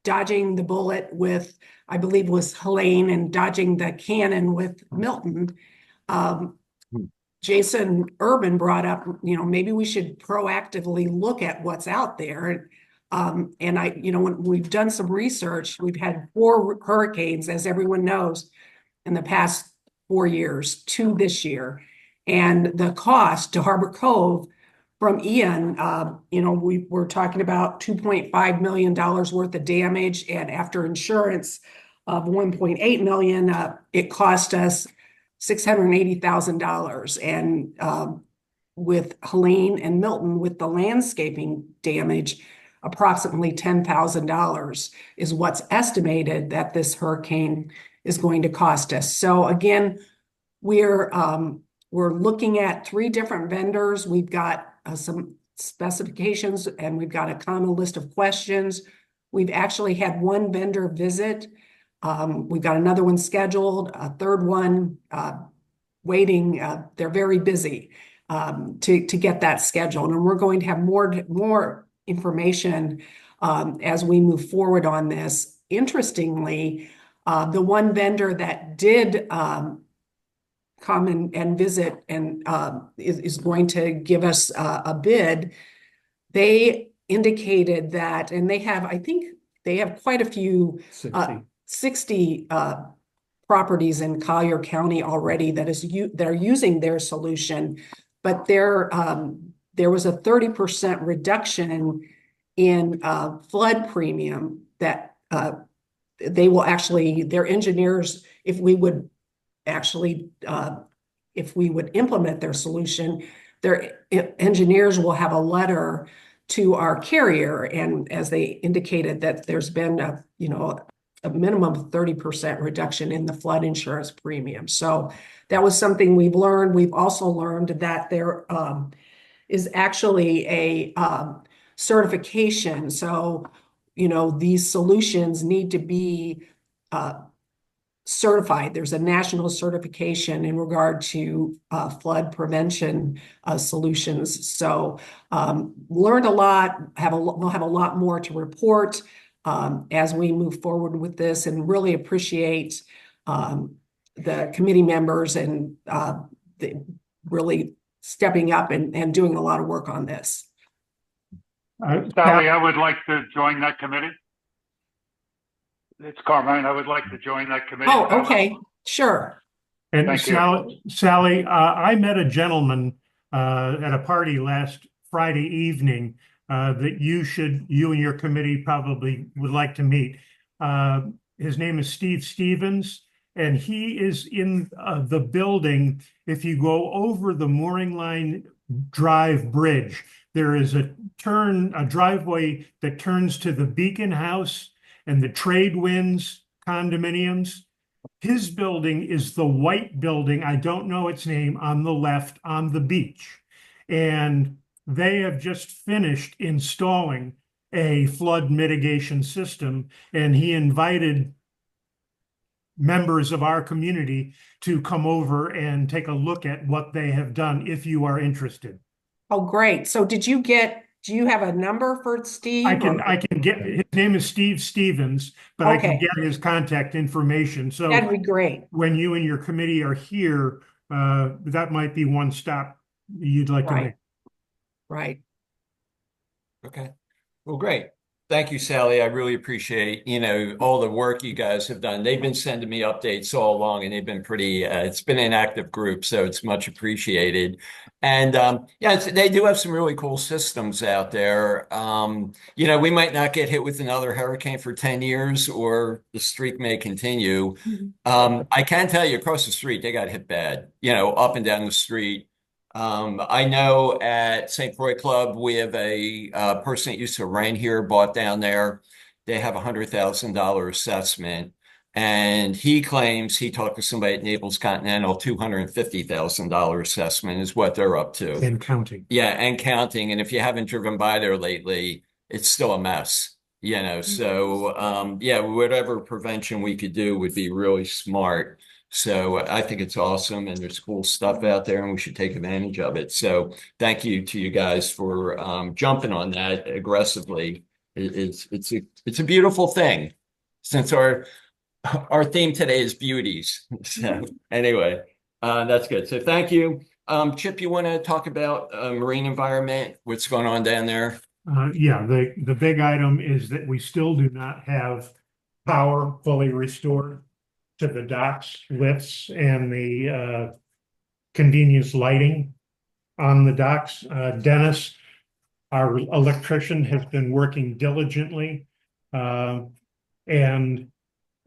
dodging the bullet with, I believe it was Helene, and dodging the cannon with Milton. Jason Urban brought up, maybe we should proactively look at what's out there. And when we've done some research, we've had 4 hurricanes, as everyone knows, in the past 4 years, 2 this year. And the cost to Harbour Cove from Ian, we were talking about $2.5 million worth of damage, and after insurance of $1.8 million, it cost us $680,000. And with Helene and Milton, with the landscaping damage, approximately $10,000 is what's estimated that this hurricane is going to cost us. So again, we're looking at 3 different vendors. We've got some specifications, and we've got a common list of questions. We've actually had 1 vendor visit. We've got another one scheduled, a 3rd one waiting. They're very busy to get that scheduled, and we're going to have more information as we move forward on this. Interestingly, the 1 vendor that did come and visit and is going to give us a bid, they indicated that, and I think they have quite a few, 60 properties in Collier County already that are using their solution, but there was a 30% reduction in flood premium that they will actually, their engineers, if we would implement their solution, their engineers will have a letter to our carrier, and as they indicated that there's been a minimum of 30% reduction in the flood insurance premium. So that was something we've learned. We've also learned that there is actually a certification. So, these solutions need to be certified. There's a national certification in regard to flood prevention solutions. So learned a lot, we'll have a lot more to report as we move forward with this, and really appreciate the committee members and really stepping up and doing a lot of work on this. Sally, I would like to join that committee. It's Carmine. I would like to join that committee. Oh, okay, sure. And Thank you. Sally, I met a gentleman at a party last Friday evening that you and your committee probably would like to meet. His name is Steve Stevens, and he is in the building. If you go over the Mooring Line Drive Bridge, there is a driveway that turns to the Beacon House and the Trade Winds condominiums. His building is the white building, I don't know its name, on the left on the beach. And they have just finished installing a flood mitigation system, and he invited members of our community to come over and take a look at what they have done if you are interested. Oh, great. So did you get Do you have a number for Steve? I can get, his name is Steve Stevens, but I can Okay. get his contact information. So That'd be great. when you and your committee are here, that might be one stop you'd like to Right. make. Right. Okay. Well, great. Thank you, Sally. I really appreciate, all the work you guys have done. They've been sending me updates all along and they've been pretty, it's been an active group, so it's much appreciated. And yeah, they do have some really cool systems out there. We might not get hit with another hurricane for 10 years or the streak may continue. I can tell you across the street, they got hit bad, up and down the street. I know at St. Croix Club, we have a person that used to rent here, bought down there. They have $100,000 assessment. And he claims he talked to somebody at Naples Continental, $250,000 assessment is what they're up to. And counting. Yeah, and counting. And if you haven't driven by there lately, it's still a mess, So, yeah, whatever prevention we could do would be really smart. So I think it's awesome and there's cool stuff out there and we should take advantage of it. So thank you to you guys for jumping on that aggressively. It's a beautiful thing since our theme today is beauties. So anyway, that's good. So thank you. Chip, you want to talk about marine environment? What's going on down there? Yeah, the big item is that we still do not have power fully restored to the docks, lifts, and the convenience lighting on the docks. Dennis, our electrician, has been working diligently. And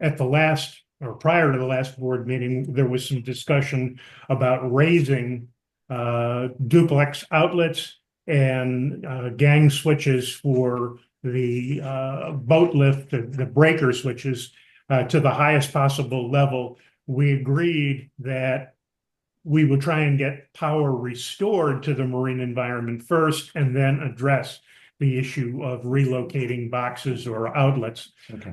at the last, or prior to the last board meeting, there was some discussion about raising duplex outlets and gang switches for the boat lift, the breaker switches to the highest possible level. We agreed that we would try and get power restored to the marine environment first and then address the issue of relocating boxes or outlets. Okay.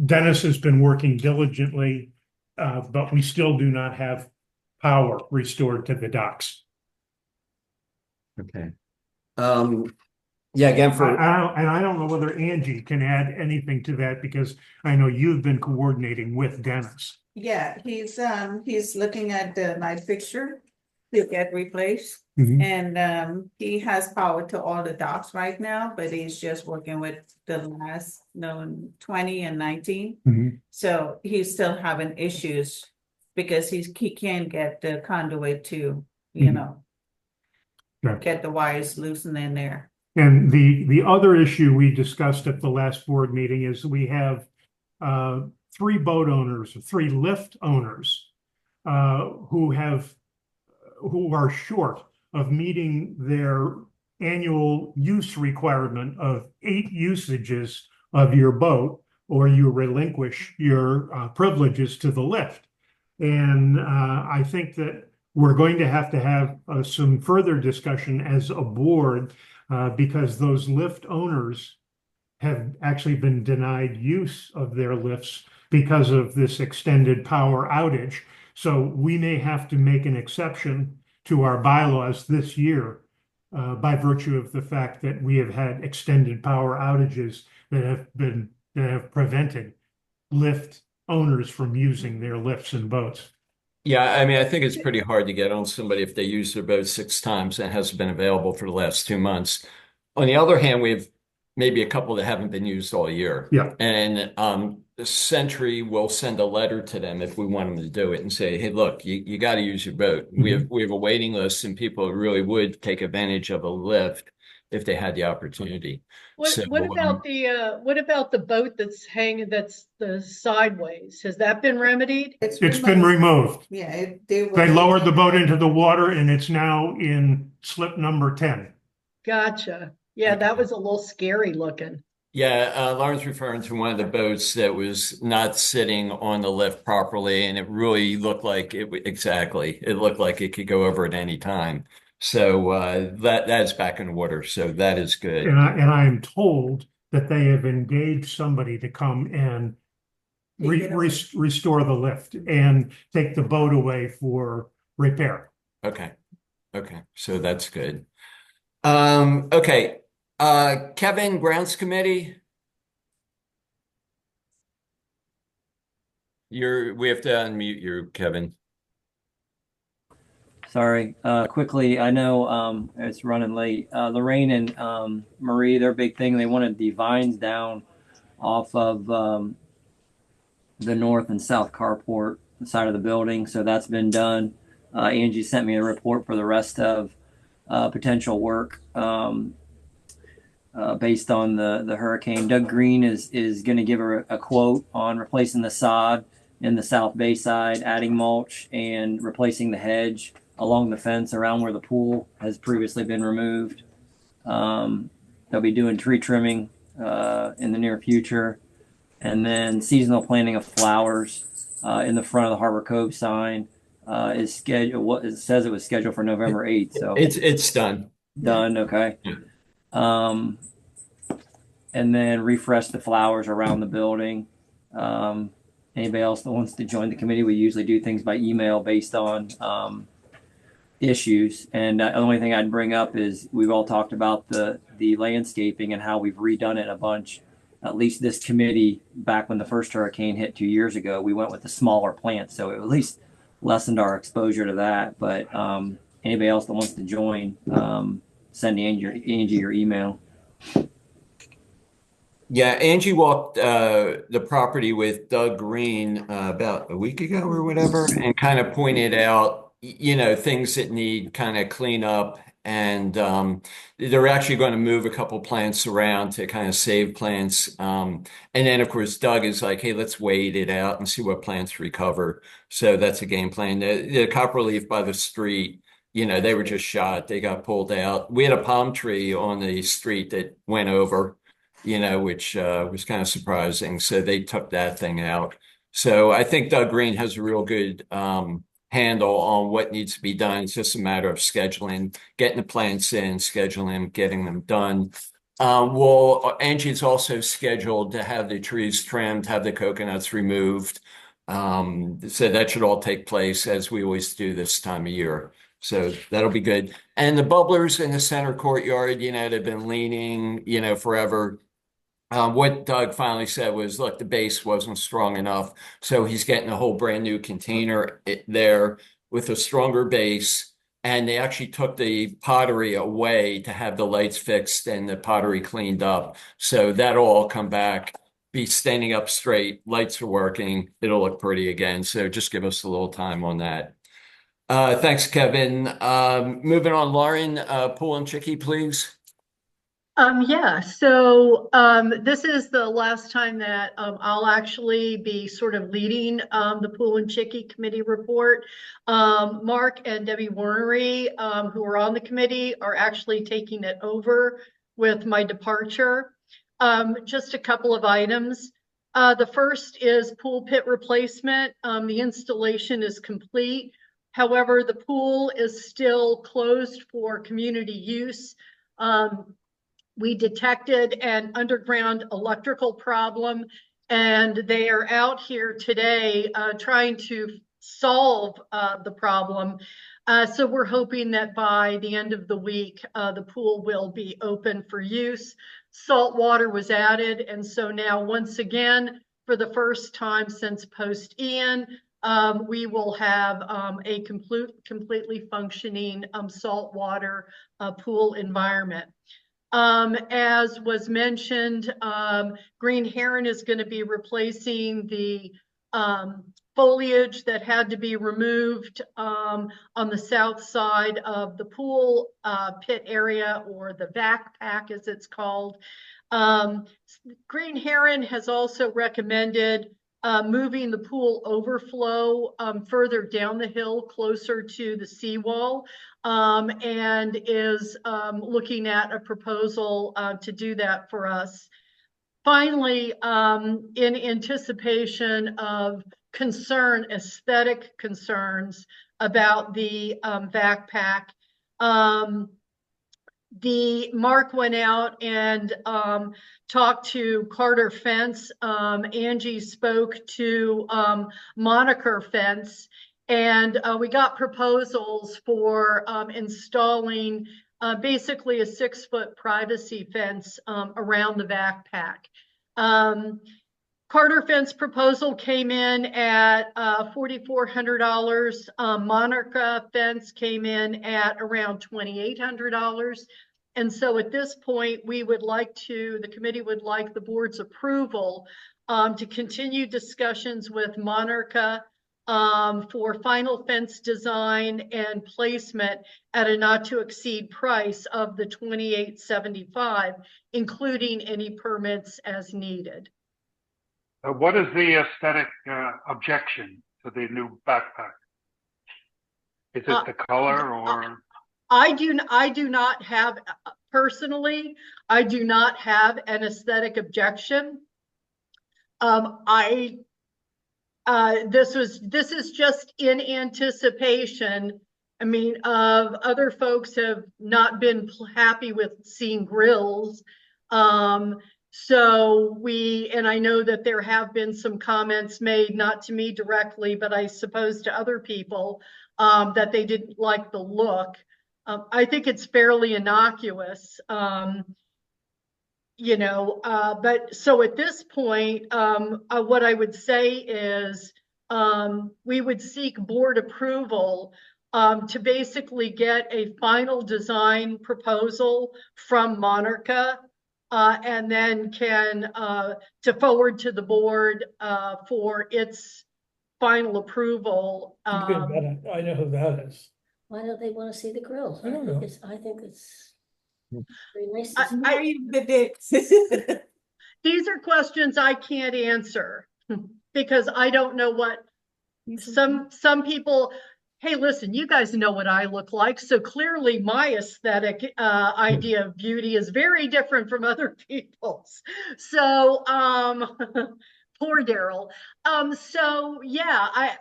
Dennis has been working diligently, but we still do not have power restored to the docks. Okay. Yeah, again, I don't know whether Angie can add anything to that because I know you've been coordinating with Dennis. Yeah, he's looking at the night fixture to get replaced. Mhm. And he has power to all the docks right now, but he's just working with the last 20 and 19. Mhm. So he's still having issues because he can't get the conduit to, Yeah. get the wires loosened in there. And the other issue we discussed at the last board meeting is we have three boat owners, or three lift owners who are short of meeting their annual use requirement of 8 usages of your boat, or you relinquish your privileges to the lift. And I think that we're going to have some further discussion as a board because those lift owners have actually been denied use of their lifts because of this extended power outage. So we may have to make an exception to our bylaws this year by virtue of the fact that we have had extended power outages that have prevented lift owners from using their lifts and boats. Yeah, I mean, I think it's pretty hard to get on somebody if they use their boat 6 times and it hasn't been available for the last 2 months. On the other hand, we have maybe a couple that haven't been used all year. Yeah. And the Century will send a letter to them if we want them to do it and say, hey, look, you got to use your boat. We have a waiting list and people really would take advantage of a lift if they had the opportunity. What about the boat that's the sideways? Has that been remedied? It's been removed. Yeah, They lowered the boat into the water and it's now in slip number 10. Gotcha. Yeah, that was a little scary looking. Yeah, Lauren's referring to one of the boats that was not sitting on the lift properly, and it really looked like it looked like it could go over at any time. So that's back in the water. So that is good. And I am told that they have engaged somebody to come and restore the lift and take the boat away for repair. Okay. So that's good. Okay. Kevin, Grounds Committee, we have to unmute you, Kevin. Sorry. Quickly, I know it's running late. Lorraine and Marie, their big thing, they wanted the vines down off of the north and south carport side of the building. So that's been done. Angie sent me a report for the rest of potential work based on the hurricane. Doug Green is going to give her a quote on replacing the sod in the South Bay side, adding mulch, and replacing the hedge along the fence around where the pool has previously been removed. They'll be doing tree trimming in the near future, and then seasonal planting of flowers in the front of the Harbour Cove sign is scheduled. What it says it was scheduled for November 8th. So It's done. done. Okay. Yeah. And then refresh the flowers around the building. Anybody else that wants to join the committee, we usually do things by email based on issues. And the only thing I'd bring up is we've all talked about the landscaping and how we've redone it a bunch. At least this committee, back when the first hurricane hit 2 years ago, we went with the smaller plants, so it at least lessened our exposure to that. But anybody else that wants to join, send Angie your email. Yeah, Angie walked the property with Doug Green about a week ago or whatever, and kind of pointed out, things that need kind of cleanup. And they're actually going to move a couple plants around to kind of save plants. And then, of course, Doug is like, hey, let's wait it out and see what plants recover. So that's a game plan. The copperleaf by the street, they were just shot. They got pulled out. We had a palm tree on the street that went over, which was kind of surprising. So they took that thing out. So I think Doug Green has a real good handle on what needs to be done. It's just a matter of scheduling, getting the plants in, scheduling, getting them done. Well, Angie's also scheduled to have the trees trimmed, have the coconuts removed. So that should all take place as we always do this time of year. So that'll be good. And the bubblers in the center courtyard, they've been leaning, forever. What Doug finally said was, look, the base wasn't strong enough. So he's getting a whole brand new container there with a stronger base. And they actually took the pottery away to have the lights fixed and the pottery cleaned up. So that'll all come back, be standing up straight. Lights are working. It'll look pretty again. So just give us a little time on that. Thanks, Kevin. Moving on, Lauren, Pool and Chicky, please. Yeah, so this is the last time that I'll actually be sort of leading the Pool and Chicky Committee report. Mark and Debbie Warnery, who are on the committee, are actually taking it over with my departure. Just a couple of items. The first is pool pit replacement. The installation is complete. However, the pool is still closed for community use. We detected an underground electrical problem, and they are out here today trying to solve the problem. So we're hoping that by the end of the week, the pool will be open for use. Salt water was added, and so now once again, for the first time since post-Ian, we will have a completely functioning saltwater pool environment. As was mentioned, Green Heron is going to be replacing the foliage that had to be removed on the south side of the pool pit area, or the backpack as it's called. Green Heron has also recommended moving the pool overflow further down the hill closer to the seawall, and is looking at a proposal to do that for us. Finally, in anticipation of aesthetic concerns about the backpack, Mark went out and talked to Carter Fence. Angie spoke to Moniker Fence, and we got proposals for installing basically a 6-foot privacy fence around the backpack. Carter fence proposal came in at $4,400. Monarcha fence came in at around $2,800. And so at this point, the committee would like the board's approval to continue discussions with Monarcha for final fence design and placement at a not to exceed price of the $2,875, including any permits as needed. What is the aesthetic objection to the new backpack? Is it the color or? I do not have, personally, I do not have an aesthetic objection. This is just in anticipation. I mean, other folks have not been happy with seeing grills. And I know that there have been some comments made, not to me directly, but I suppose to other people, that they didn't like the look. I think it's fairly innocuous, but so at this point, what I would say is we would seek board approval to basically get a final design proposal from Monarcha, and then to forward to the board for its final approval. I know who that is. Why don't they want to see the grills? I don't know. I think it's very nice. These are questions I can't answer because I don't know what some people. Hey, listen, you guys know what I look like. So clearly my aesthetic idea of beauty is very different from other people's. So poor Daryl. So yeah,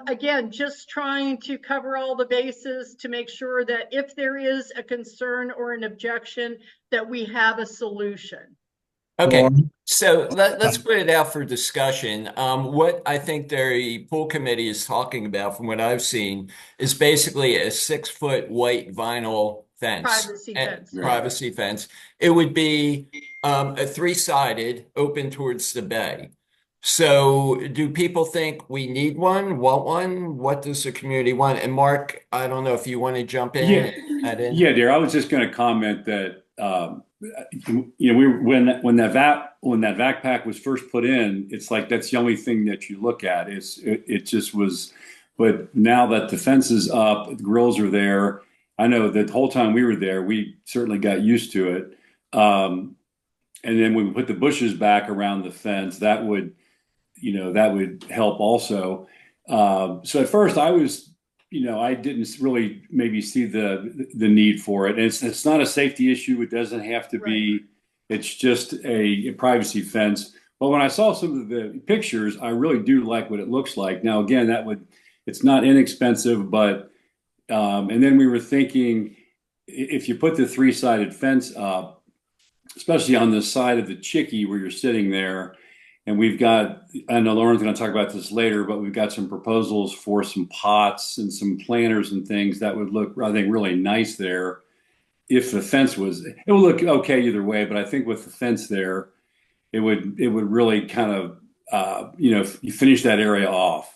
again, just trying to cover all the bases to make sure that if there is a concern or an objection, that we have a solution. Okay, so let's put it out for discussion. What I think the pool committee is talking about, from what I've seen, is basically a 6-foot white vinyl fence. Privacy fence. It would be a 3-sided, open towards the bay. So do people think we need one, want one? What does the community want? And Mark, I don't know if you want to jump in. Yeah, dear. I was just going to comment that when that backpack was first put in, it's like that's the only thing that you look at. It just was, but now that the fence is up, the grills are there. I know that the whole time we were there, we certainly got used to it. And then when we put the bushes back around the fence, that would help also. So at first I was, I didn't really maybe see the need for it. And it's not a safety issue. It doesn't have to be. It's just a privacy fence. But when I saw some of the pictures, I really do like what it looks like. Now, again, it's not inexpensive, but and then we were thinking if you put the 3-sided fence up, especially on the side of the chickie where you're sitting there. And I know Lauren's going to talk about this later, but we've got some proposals for some pots and some planters and things that would look, I think, really nice there. If the fence it would look okay either way, but I think with the fence there, it would really kind of, you finish that area off.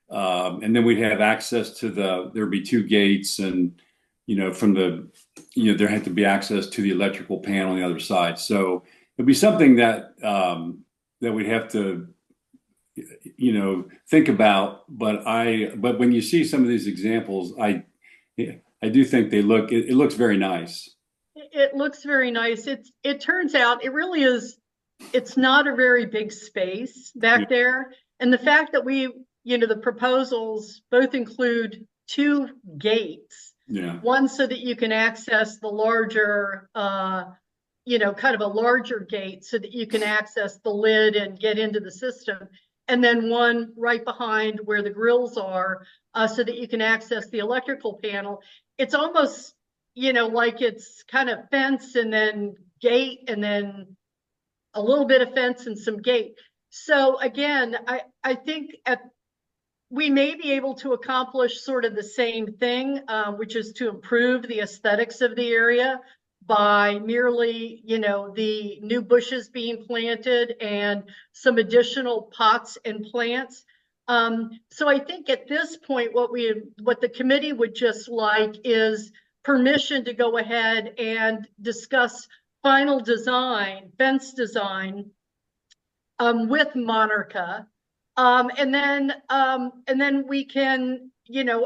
And then we'd have access to there'd be 2 gates and, there had to be access to the electrical panel on the other side. So it'd be something that we'd have to, think about. But when you see some of these examples, I do think it looks very nice. It looks very nice. It turns out it really is, it's not a very big space back there. And the fact that the proposals both include 2 gates. Yeah. One so that you can access the larger, kind of a larger gate so that you can access the lid and get into the system. And then one right behind where the grills are so that you can access the electrical panel. It's almost, like it's kind of fence and then gate and then a little bit of fence and some gate. So again, I think we may be able to accomplish sort of the same thing, which is to improve the aesthetics of the area by merely, the new bushes being planted and some additional pots and plants. So I think at this point, what the committee would just like is permission to go ahead and discuss final design, fence design, with Monarcha. And then we can,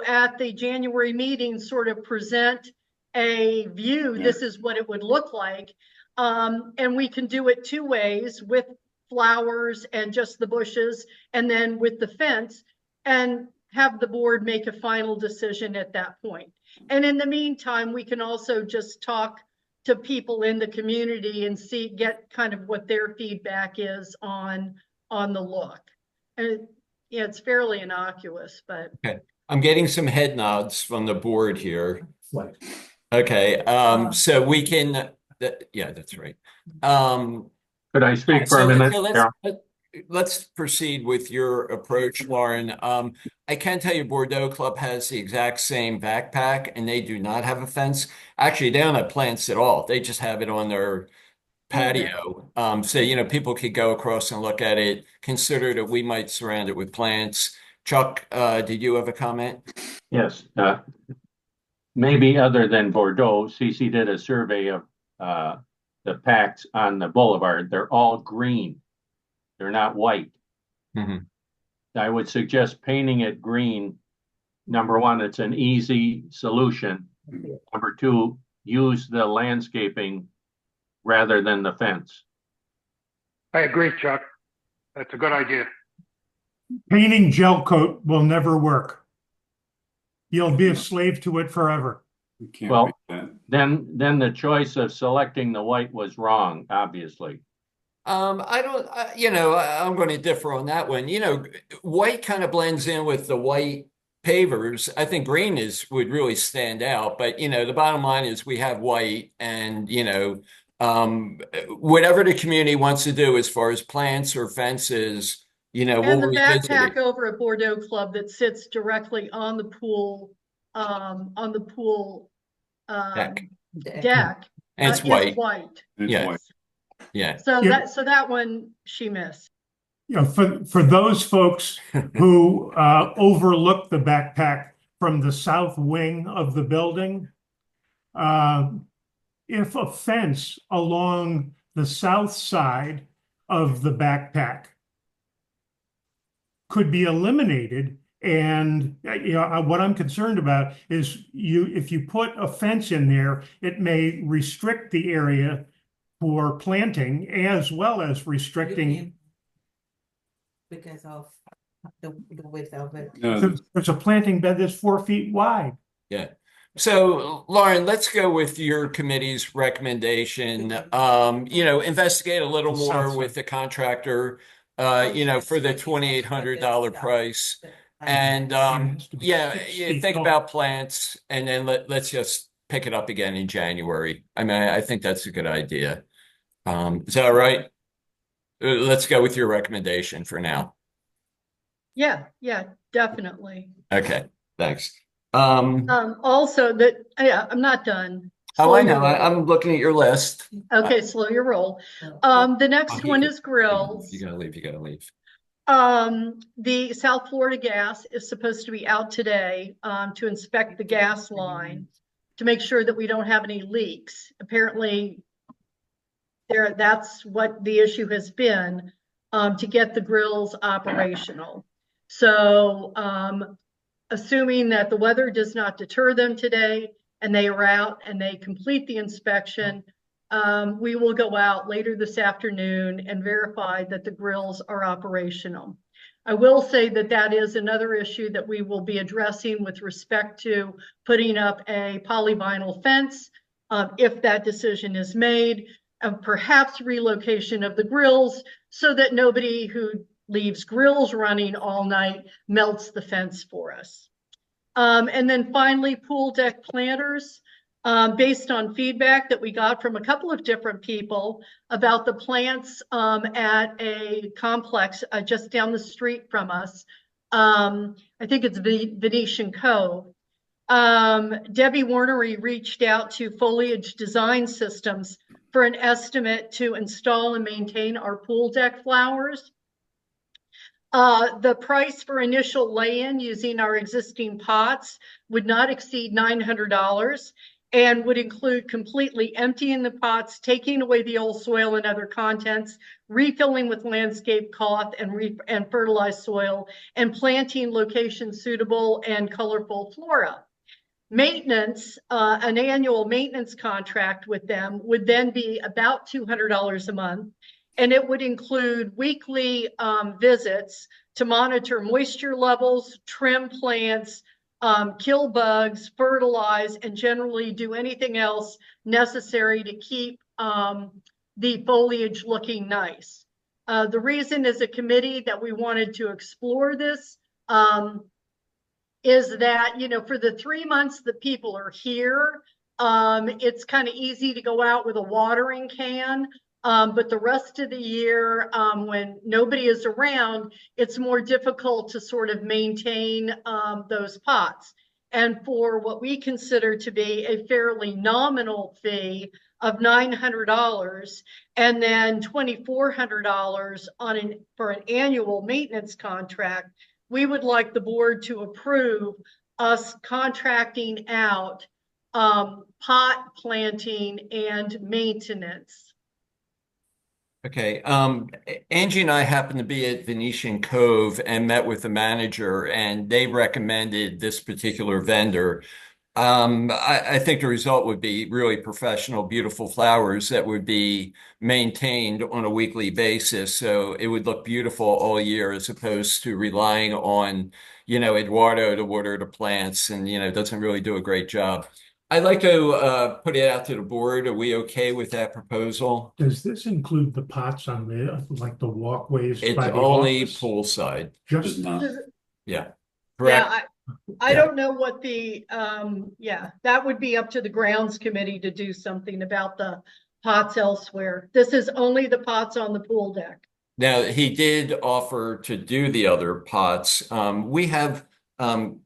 at the January meeting, sort of present a view. This is what it would look like. And we can do it two ways, with flowers and just the bushes, and then with the fence, and have the board make a final decision at that point. And in the meantime, we can also just talk to people in the community and get kind of what their feedback is on the look. And it's fairly innocuous, but. Okay. I'm getting some head nods from the board here. Right. Okay, so we can, yeah, that's right. Could I speak for so, a minute? so let's proceed with your approach, Lauren. I can tell you Bordeaux Club has the exact same backpack, and they do not have a fence. Actually, they don't have plants at all. They just have it on their patio. So, people could go across and look at it, consider that we might surround it with plants. Chuck, did you have a comment? Yes. Maybe other than Bordeaux, CC did a survey of the packs on the boulevard. They're all green. They're not white. Mm-hmm. I would suggest painting it green. Number one, it's an easy solution. Number two, use the landscaping rather than the fence. I agree, Chuck. That's a good idea. Painting gel coat will never work. You'll be a slave to it forever. Well, then the choice of selecting the white was wrong, obviously. I don't, I'm going to differ on that one. White kind of blends in with the white pavers. I think green would really stand out, but the bottom line is we have white, and whatever the community wants to do as far as plants or fences, we'll And the revisit backpack it. over at Bordeaux Club that sits directly on the pool, deck. And it's is white. white. Yeah. White. Yeah. So Yeah. that one she missed. For those folks who overlook the backpack from the south wing of the building, if a fence along the south side of the backpack could be eliminated, and what I'm concerned about is if you put a fence in there, it may restrict the area for planting as well as restricting. Because of the width of it. No, There's a planting bed that's 4 feet wide. Yeah. So, Lauren, let's go with your committee's recommendation. Investigate a little more with the contractor, for the $2,800 price. And think about plants, and then let's just pick it up again in January. I mean, I think that's a good idea. Is that all right? Let's go with your recommendation for now. Yeah, definitely. Okay, thanks. Also I'm not done. Oh, I know. I'm looking at your list. Okay, slow your roll. The next one is grills. You gotta leave. The South Florida Gas is supposed to be out today to inspect the gas line to make sure that we don't have any leaks. Apparently, that's what the issue has been, to get the grills operational. So, assuming that the weather does not deter them today and they are out and they complete the inspection, we will go out later this afternoon and verify that the grills are operational. I will say that is another issue that we will be addressing with respect to putting up a polyvinyl fence, if that decision is made, and perhaps relocation of the grills so that nobody who leaves grills running all night melts the fence for us. And then finally, pool deck planters. Based on feedback that we got from a couple of different people about the plants at a complex just down the street from us, I think it's Venetian Cove. Debbie Warnery reached out to Foliage Design Systems for an estimate to install and maintain our pool deck flowers. The price for initial lay-in using our existing pots would not exceed $900 and would include completely emptying the pots, taking away the old soil and other contents, refilling with landscape cloth and fertilized soil, and planting location suitable and colorful flora. Maintenance, an annual maintenance contract with them would then be about $200 a month, and it would include weekly visits to monitor moisture levels, trim plants, kill bugs, fertilize, and generally do anything else necessary to keep the foliage looking nice. The reason as a committee that we wanted to explore this is that, you know, for the 3 months that people are here, it's kind of easy to go out with a watering can. But the rest of the year, when nobody is around, it's more difficult to sort of maintain those pots. And for what we consider to be a fairly nominal fee of $900 and then $2,400 for an annual maintenance contract, we would like the board to approve us contracting out pot planting and maintenance. Okay. Angie and I happened to be at Venetian Cove and met with the manager, and they recommended this particular vendor. I think the result would be really professional, beautiful flowers that would be maintained on a weekly basis. So it would look beautiful all year as opposed to relying on, Eduardo to water the plants and, doesn't really do a great job. I'd like to put it out to the board. Are we okay with that proposal? Does this include the pots on like the walkways It's by the only office? poolside. Just not. Yeah. Correct. Yeah, I don't know what that would be up to the grounds committee to do something about the pots elsewhere. This is only the pots on the pool deck. Now, he did offer to do the other pots. We have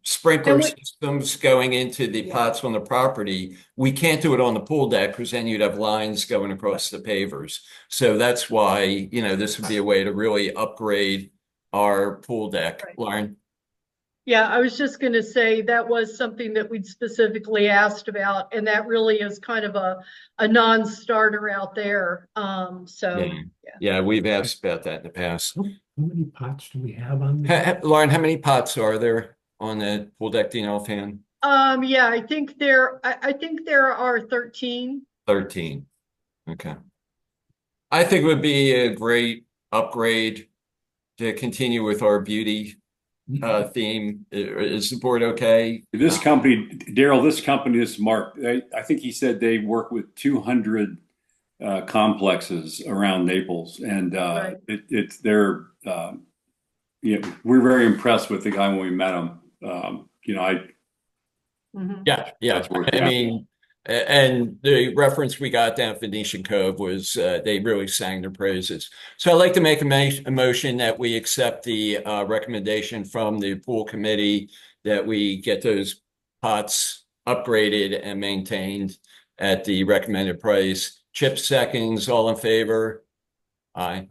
sprinkler systems going into the pots on the property. We can't do it on the pool deck because then you'd have lines going across the pavers. So that's why, this would be a way to really upgrade our pool deck. Right. Lauren? Yeah, I was just going to say that was something that we'd specifically asked about, and that really is kind of a non-starter out there. Yeah, we've asked about that in the past. How many pots do we have on there? Lauren, how many pots are there on the pool deck? Do you know, offhand? Yeah, I think there are 13. 13. Okay. I think it would be a great upgrade to continue with our beauty theme. Is the board okay? This company, Daryl, this is Mark. I think he said they work with 200 complexes around Naples, and Right. we're very impressed with the guy when we met him. Yeah. That's where it's I at. mean, and the reference we got down at Venetian Cove was they really sang their praises. So I'd like to make a motion that we accept the recommendation from the pool committee that we get those pots upgraded and maintained at the recommended price. Chip seconds, all in favor? Aye.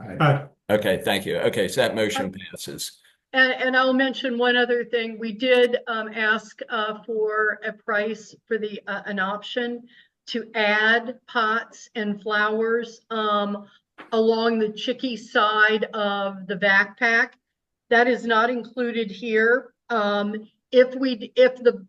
Okay, thank you. Okay, so that motion passes. And I'll mention one other thing. We did ask for a price for an option to add pots and flowers along the Chicky side of the backpack. That is not included here. If the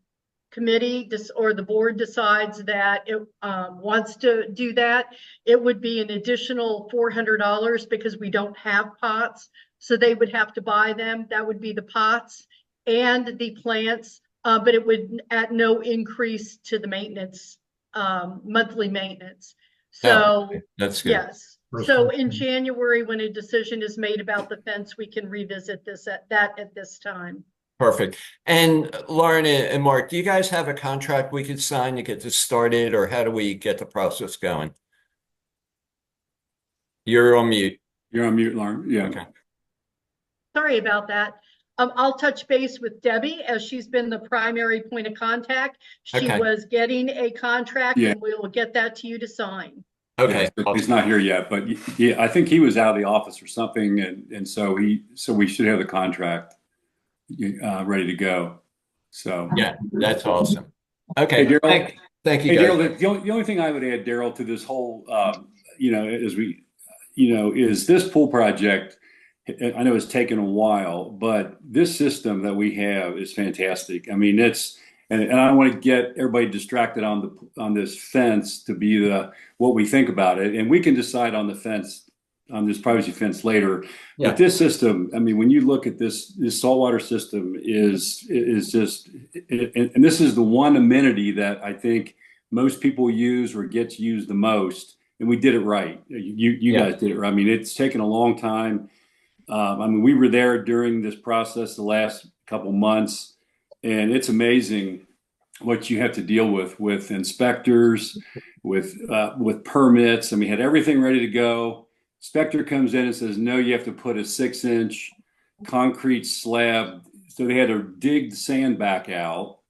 committee or the board decides that it wants to do that, it would be an additional $400 because we don't have pots. So they would have to buy them. That would be the pots and the plants, but it would at no increase to the maintenance, monthly maintenance. So that's good. yes. So in January, when a decision is made about the fence, we can revisit this at this time. Perfect. And Lauren and Mark, do you guys have a contract we could sign to get this started, or how do we get the process going? You're on mute. You're on mute, Lauren. Yeah. Okay. Sorry about that. I'll touch base with Debbie as she's been the primary point of contact. She Okay. was getting a contract Yeah. and we will get that to you to sign. Okay. Yeah, he's not here yet, but yeah, I think he was out of the office or something, and so we should have the contract ready to go. So Yeah, that's awesome. hey, Okay. Daryl. Thank you, Hey, guys. Daryl, the only thing I would add, Daryl, to this whole, is this pool project. I know it's taken a while, but this system that we have is fantastic. I mean, and I don't want to get everybody distracted on this fence to be what we think about it, and we can decide on the fence, on this privacy fence later. Yeah. But this system, I mean, when you look at this saltwater system is just, and this is the one amenity that I think most people use or gets used the most, and we did it right. You guys did it right. I mean, it's taken a long time. I mean, we were there during this process the last couple months, and it's amazing what you have to deal with inspectors, with permits. And we had everything ready to go. Inspector comes in and says, no, you have to put a 6-inch concrete slab. So they had to dig the sand back out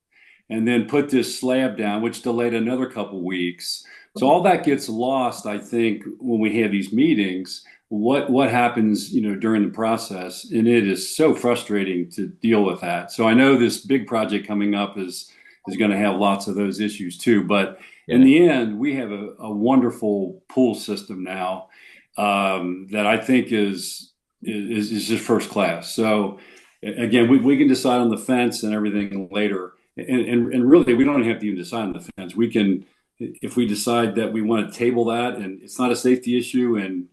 and then put this slab down, which delayed another couple weeks. So all that gets lost, I think, when we have these meetings. What happens, during the process, and it is so frustrating to deal with that. So I know this big project coming up is going to have lots of those issues too. But in the end, we have a wonderful pool system now that I think is just first class. So again, we can decide on the fence and everything later, and really we don't have to even decide on the fence. We can, if we decide that we want to table that, and it's not a safety issue, and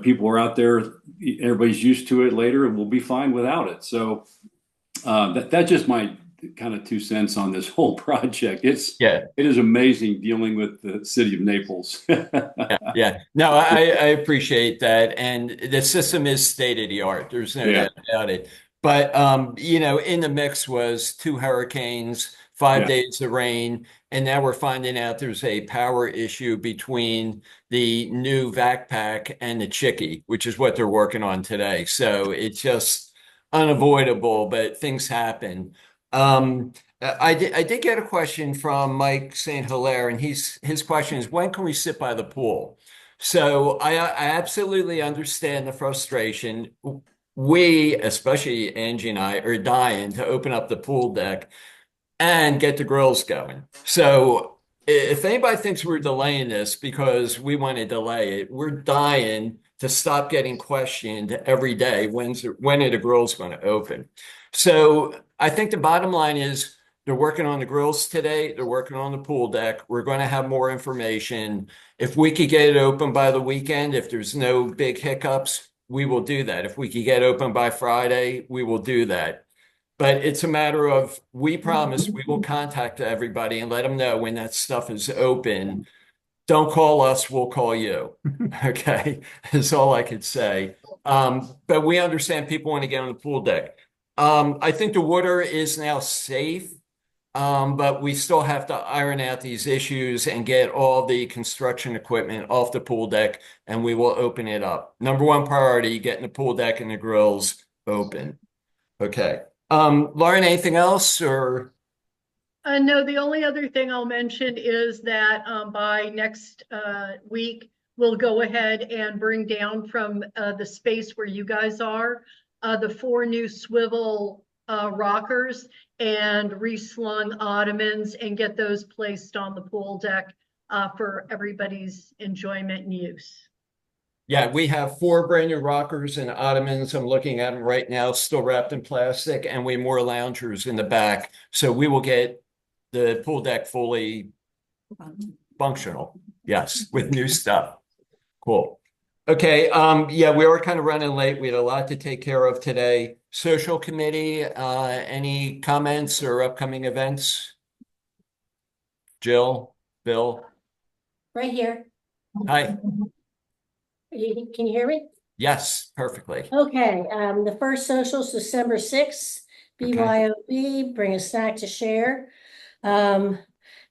people are out there, everybody's used to it later, and we'll be fine without it. So that's just my kind of 2 cents on this whole project. It is amazing dealing with the city of Naples. Yeah. No, I appreciate that. And the system is state of the art. There's no doubt about it. But in the mix was 2 hurricanes, 5 days of rain, and now we're finding out there's a power issue between the new vac pack and the Chickie, which is what they're working on today. So it's just unavoidable, but things happen. I did get a question from Mike St. Hilaire, and his question is, when can we sit by the pool? So I absolutely understand the frustration. We, especially Angie and I, are dying to open up the pool deck and get the grills going. So if anybody thinks we're delaying this because we want to delay it, we're dying to stop getting questioned every day. When are the grills going to open? So I think the bottom line is they're working on the grills today. They're working on the pool deck. We're going to have more information. If we could get it open by the weekend, if there's no big hiccups, we will do that. If we could get open by Friday, we will do that. But it's a matter of, we promise we will contact everybody and let them know when that stuff is open. Don't call us, we'll call you. Okay, that's all I could say. But we understand people want to get on the pool deck. I think the water is now safe, but we still have to iron out these issues and get all the construction equipment off the pool deck, and we will open it up. Number one priority, getting the pool deck and the grills open. Okay. Lauren, anything else or? No, the only other thing I'll mention is that by next week, we'll go ahead and bring down from the space where you guys are, the 4 new swivel rockers and reslung ottomans and get those placed on the pool deck for everybody's enjoyment and use. Yeah, we have 4 brand new rockers and ottomans. I'm looking at them right now, still wrapped in plastic, and we have more loungers in the back. So we will get the pool deck fully functional. Yes, with new stuff. Cool. Okay. Yeah, we were kind of running late. We had a lot to take care of today. Social committee, any comments or upcoming events? Jill, Bill? Right here. Hi. Can you hear me? Yes, perfectly. Okay, the first social is December 6th, BYOB, bring a snack to share.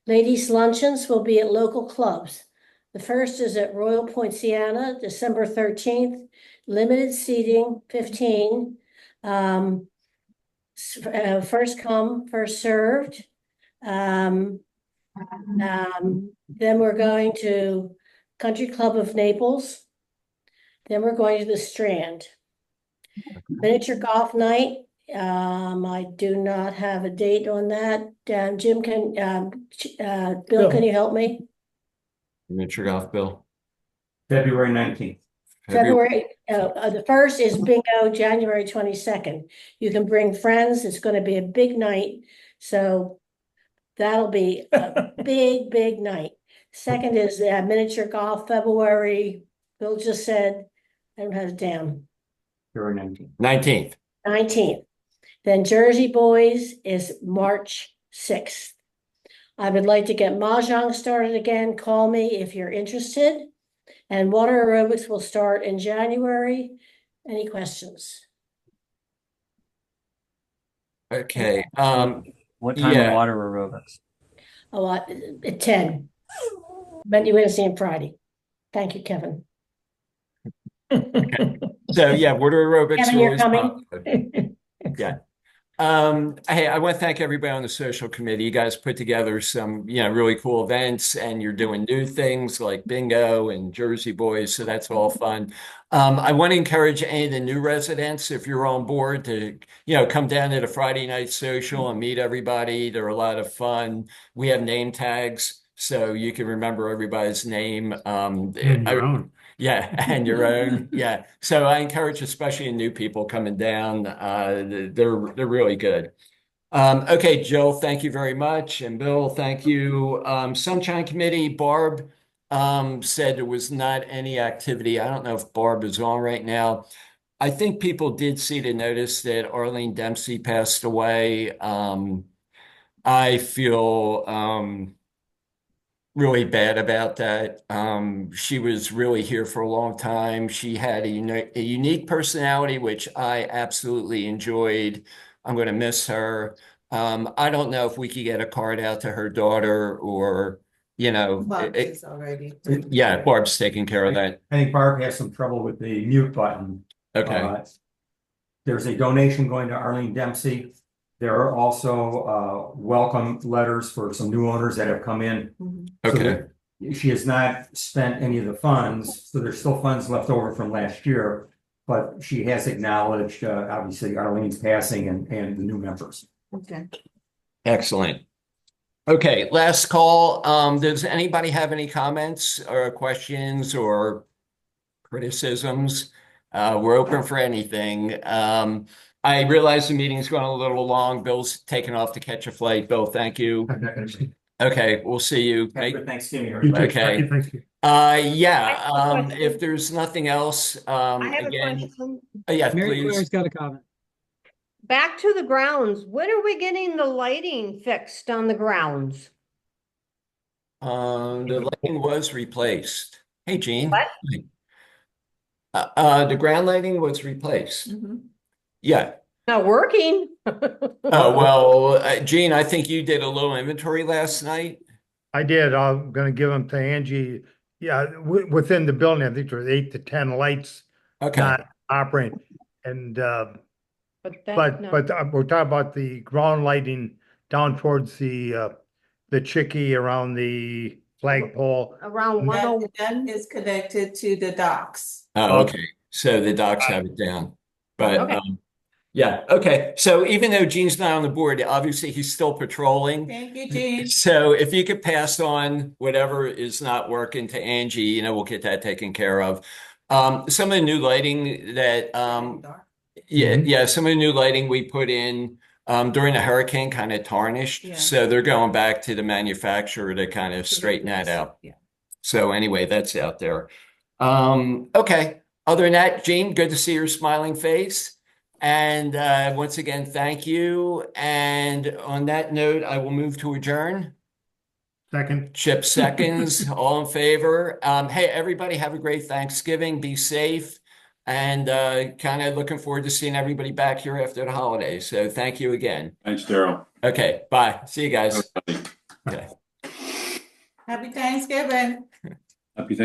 Ladies' luncheons will be at local clubs. The first is at Royal Poinciana, December 13th, limited seating, 15. First come, first served. Then we're going to Country Club of Naples. Then we're going to the Strand. Miniature golf night. I do not have a date on that. Jim Bill, can you help me? Miniature golf, Bill. February 19th. February, the first is bingo, January 22nd. You can bring friends. It's going to be a big night. So that'll be a big night. Second is miniature golf, February. Bill just said, I don't have it down. February 19th. 19th. 19th. Then Jersey Boys is March 6th. I would like to get Mahjong started again. Call me if you're interested. And water aerobics will start in January. Any questions? Okay. What time yeah. of water aerobics? Oh, at 10. Wednesday and Friday. Thank you, Kevin. So yeah, water aerobics. Kevin, you're coming? Yeah. Hey, I want to thank everybody on the social committee. You guys put together some, really cool events, and you're doing new things like bingo and Jersey Boys. So that's all fun. I want to encourage any of the new residents, if you're on board, to, come down to the Friday night social and meet everybody. They're a lot of fun. We have name tags, so you can remember everybody's name. And your own. Yeah, and your own. Yeah. So I encourage, especially new people coming down. They're really good. Okay, Jill, thank you very much. And Bill, thank you. Sunshine Committee, Barb said there was not any activity. I don't know if Barb is on right now. I think people did see the notice that Arlene Dempsey passed away. I feel really bad about that. She was really here for a long time. She had a unique personality, which I absolutely enjoyed. I'm going to miss her. I don't know if we could get a card out to her daughter or, Bob is already. yeah, Barb's taking care of that. I think Barb has some trouble with the mute button. Okay. There's a donation going to Arlene Dempsey. There are also welcome letters for some new owners that have come in. Okay. So she has not spent any of the funds, so there's still funds left over from last year, but she has acknowledged, obviously, Arlene's passing and the new members. Okay. Excellent. Okay, last call. Does anybody have any comments or questions or criticisms? We're open for anything. I realize the meeting's going a little long. Bill's taking off to catch a flight. Bill, thank you. Okay, we'll see you. Have a good Thanksgiving, You everybody. too. Okay. Thank you. Yeah. If there's nothing else, I have again, a question. yeah, Mary please. Claire's got a comment. Back to the grounds. When are we getting the lighting fixed on the grounds? The lighting was replaced. Hey, Gene. What? The ground lighting was replaced. Yeah. Not working. Oh, well, Gene, I think you did a little inventory last night. I did. I'm gonna give them to Angie. Yeah, within the building, I think there was 8 to 10 lights Okay. not operating. And, But we're talking about the ground lighting down towards the Chicky around the flagpole. around That is connected to the docks. Oh, okay. So the docs have it down. But Okay. yeah, okay. So even though Gene's not on the board, obviously he's still patrolling. Thank you, Gene. So if you could pass on whatever is not working to Angie, we'll get that taken care of. Some of the new lighting that some of the new lighting we put in during the hurricane kind of tarnished. Yeah. So they're going back to the manufacturer to kind of straighten that out. Yeah. So anyway, that's out there. Okay. Other than that, Gene, good to see your smiling face. And once again, thank you. And on that note, I will move to adjourn. Second. Chip seconds, all in favor. Hey, everybody, have a great Thanksgiving. Be safe. And kind of looking forward to seeing everybody back here after the holidays. So thank you again. Thanks, Daryl. Okay, bye. See you guys. Okay. Happy Thanksgiving. Happy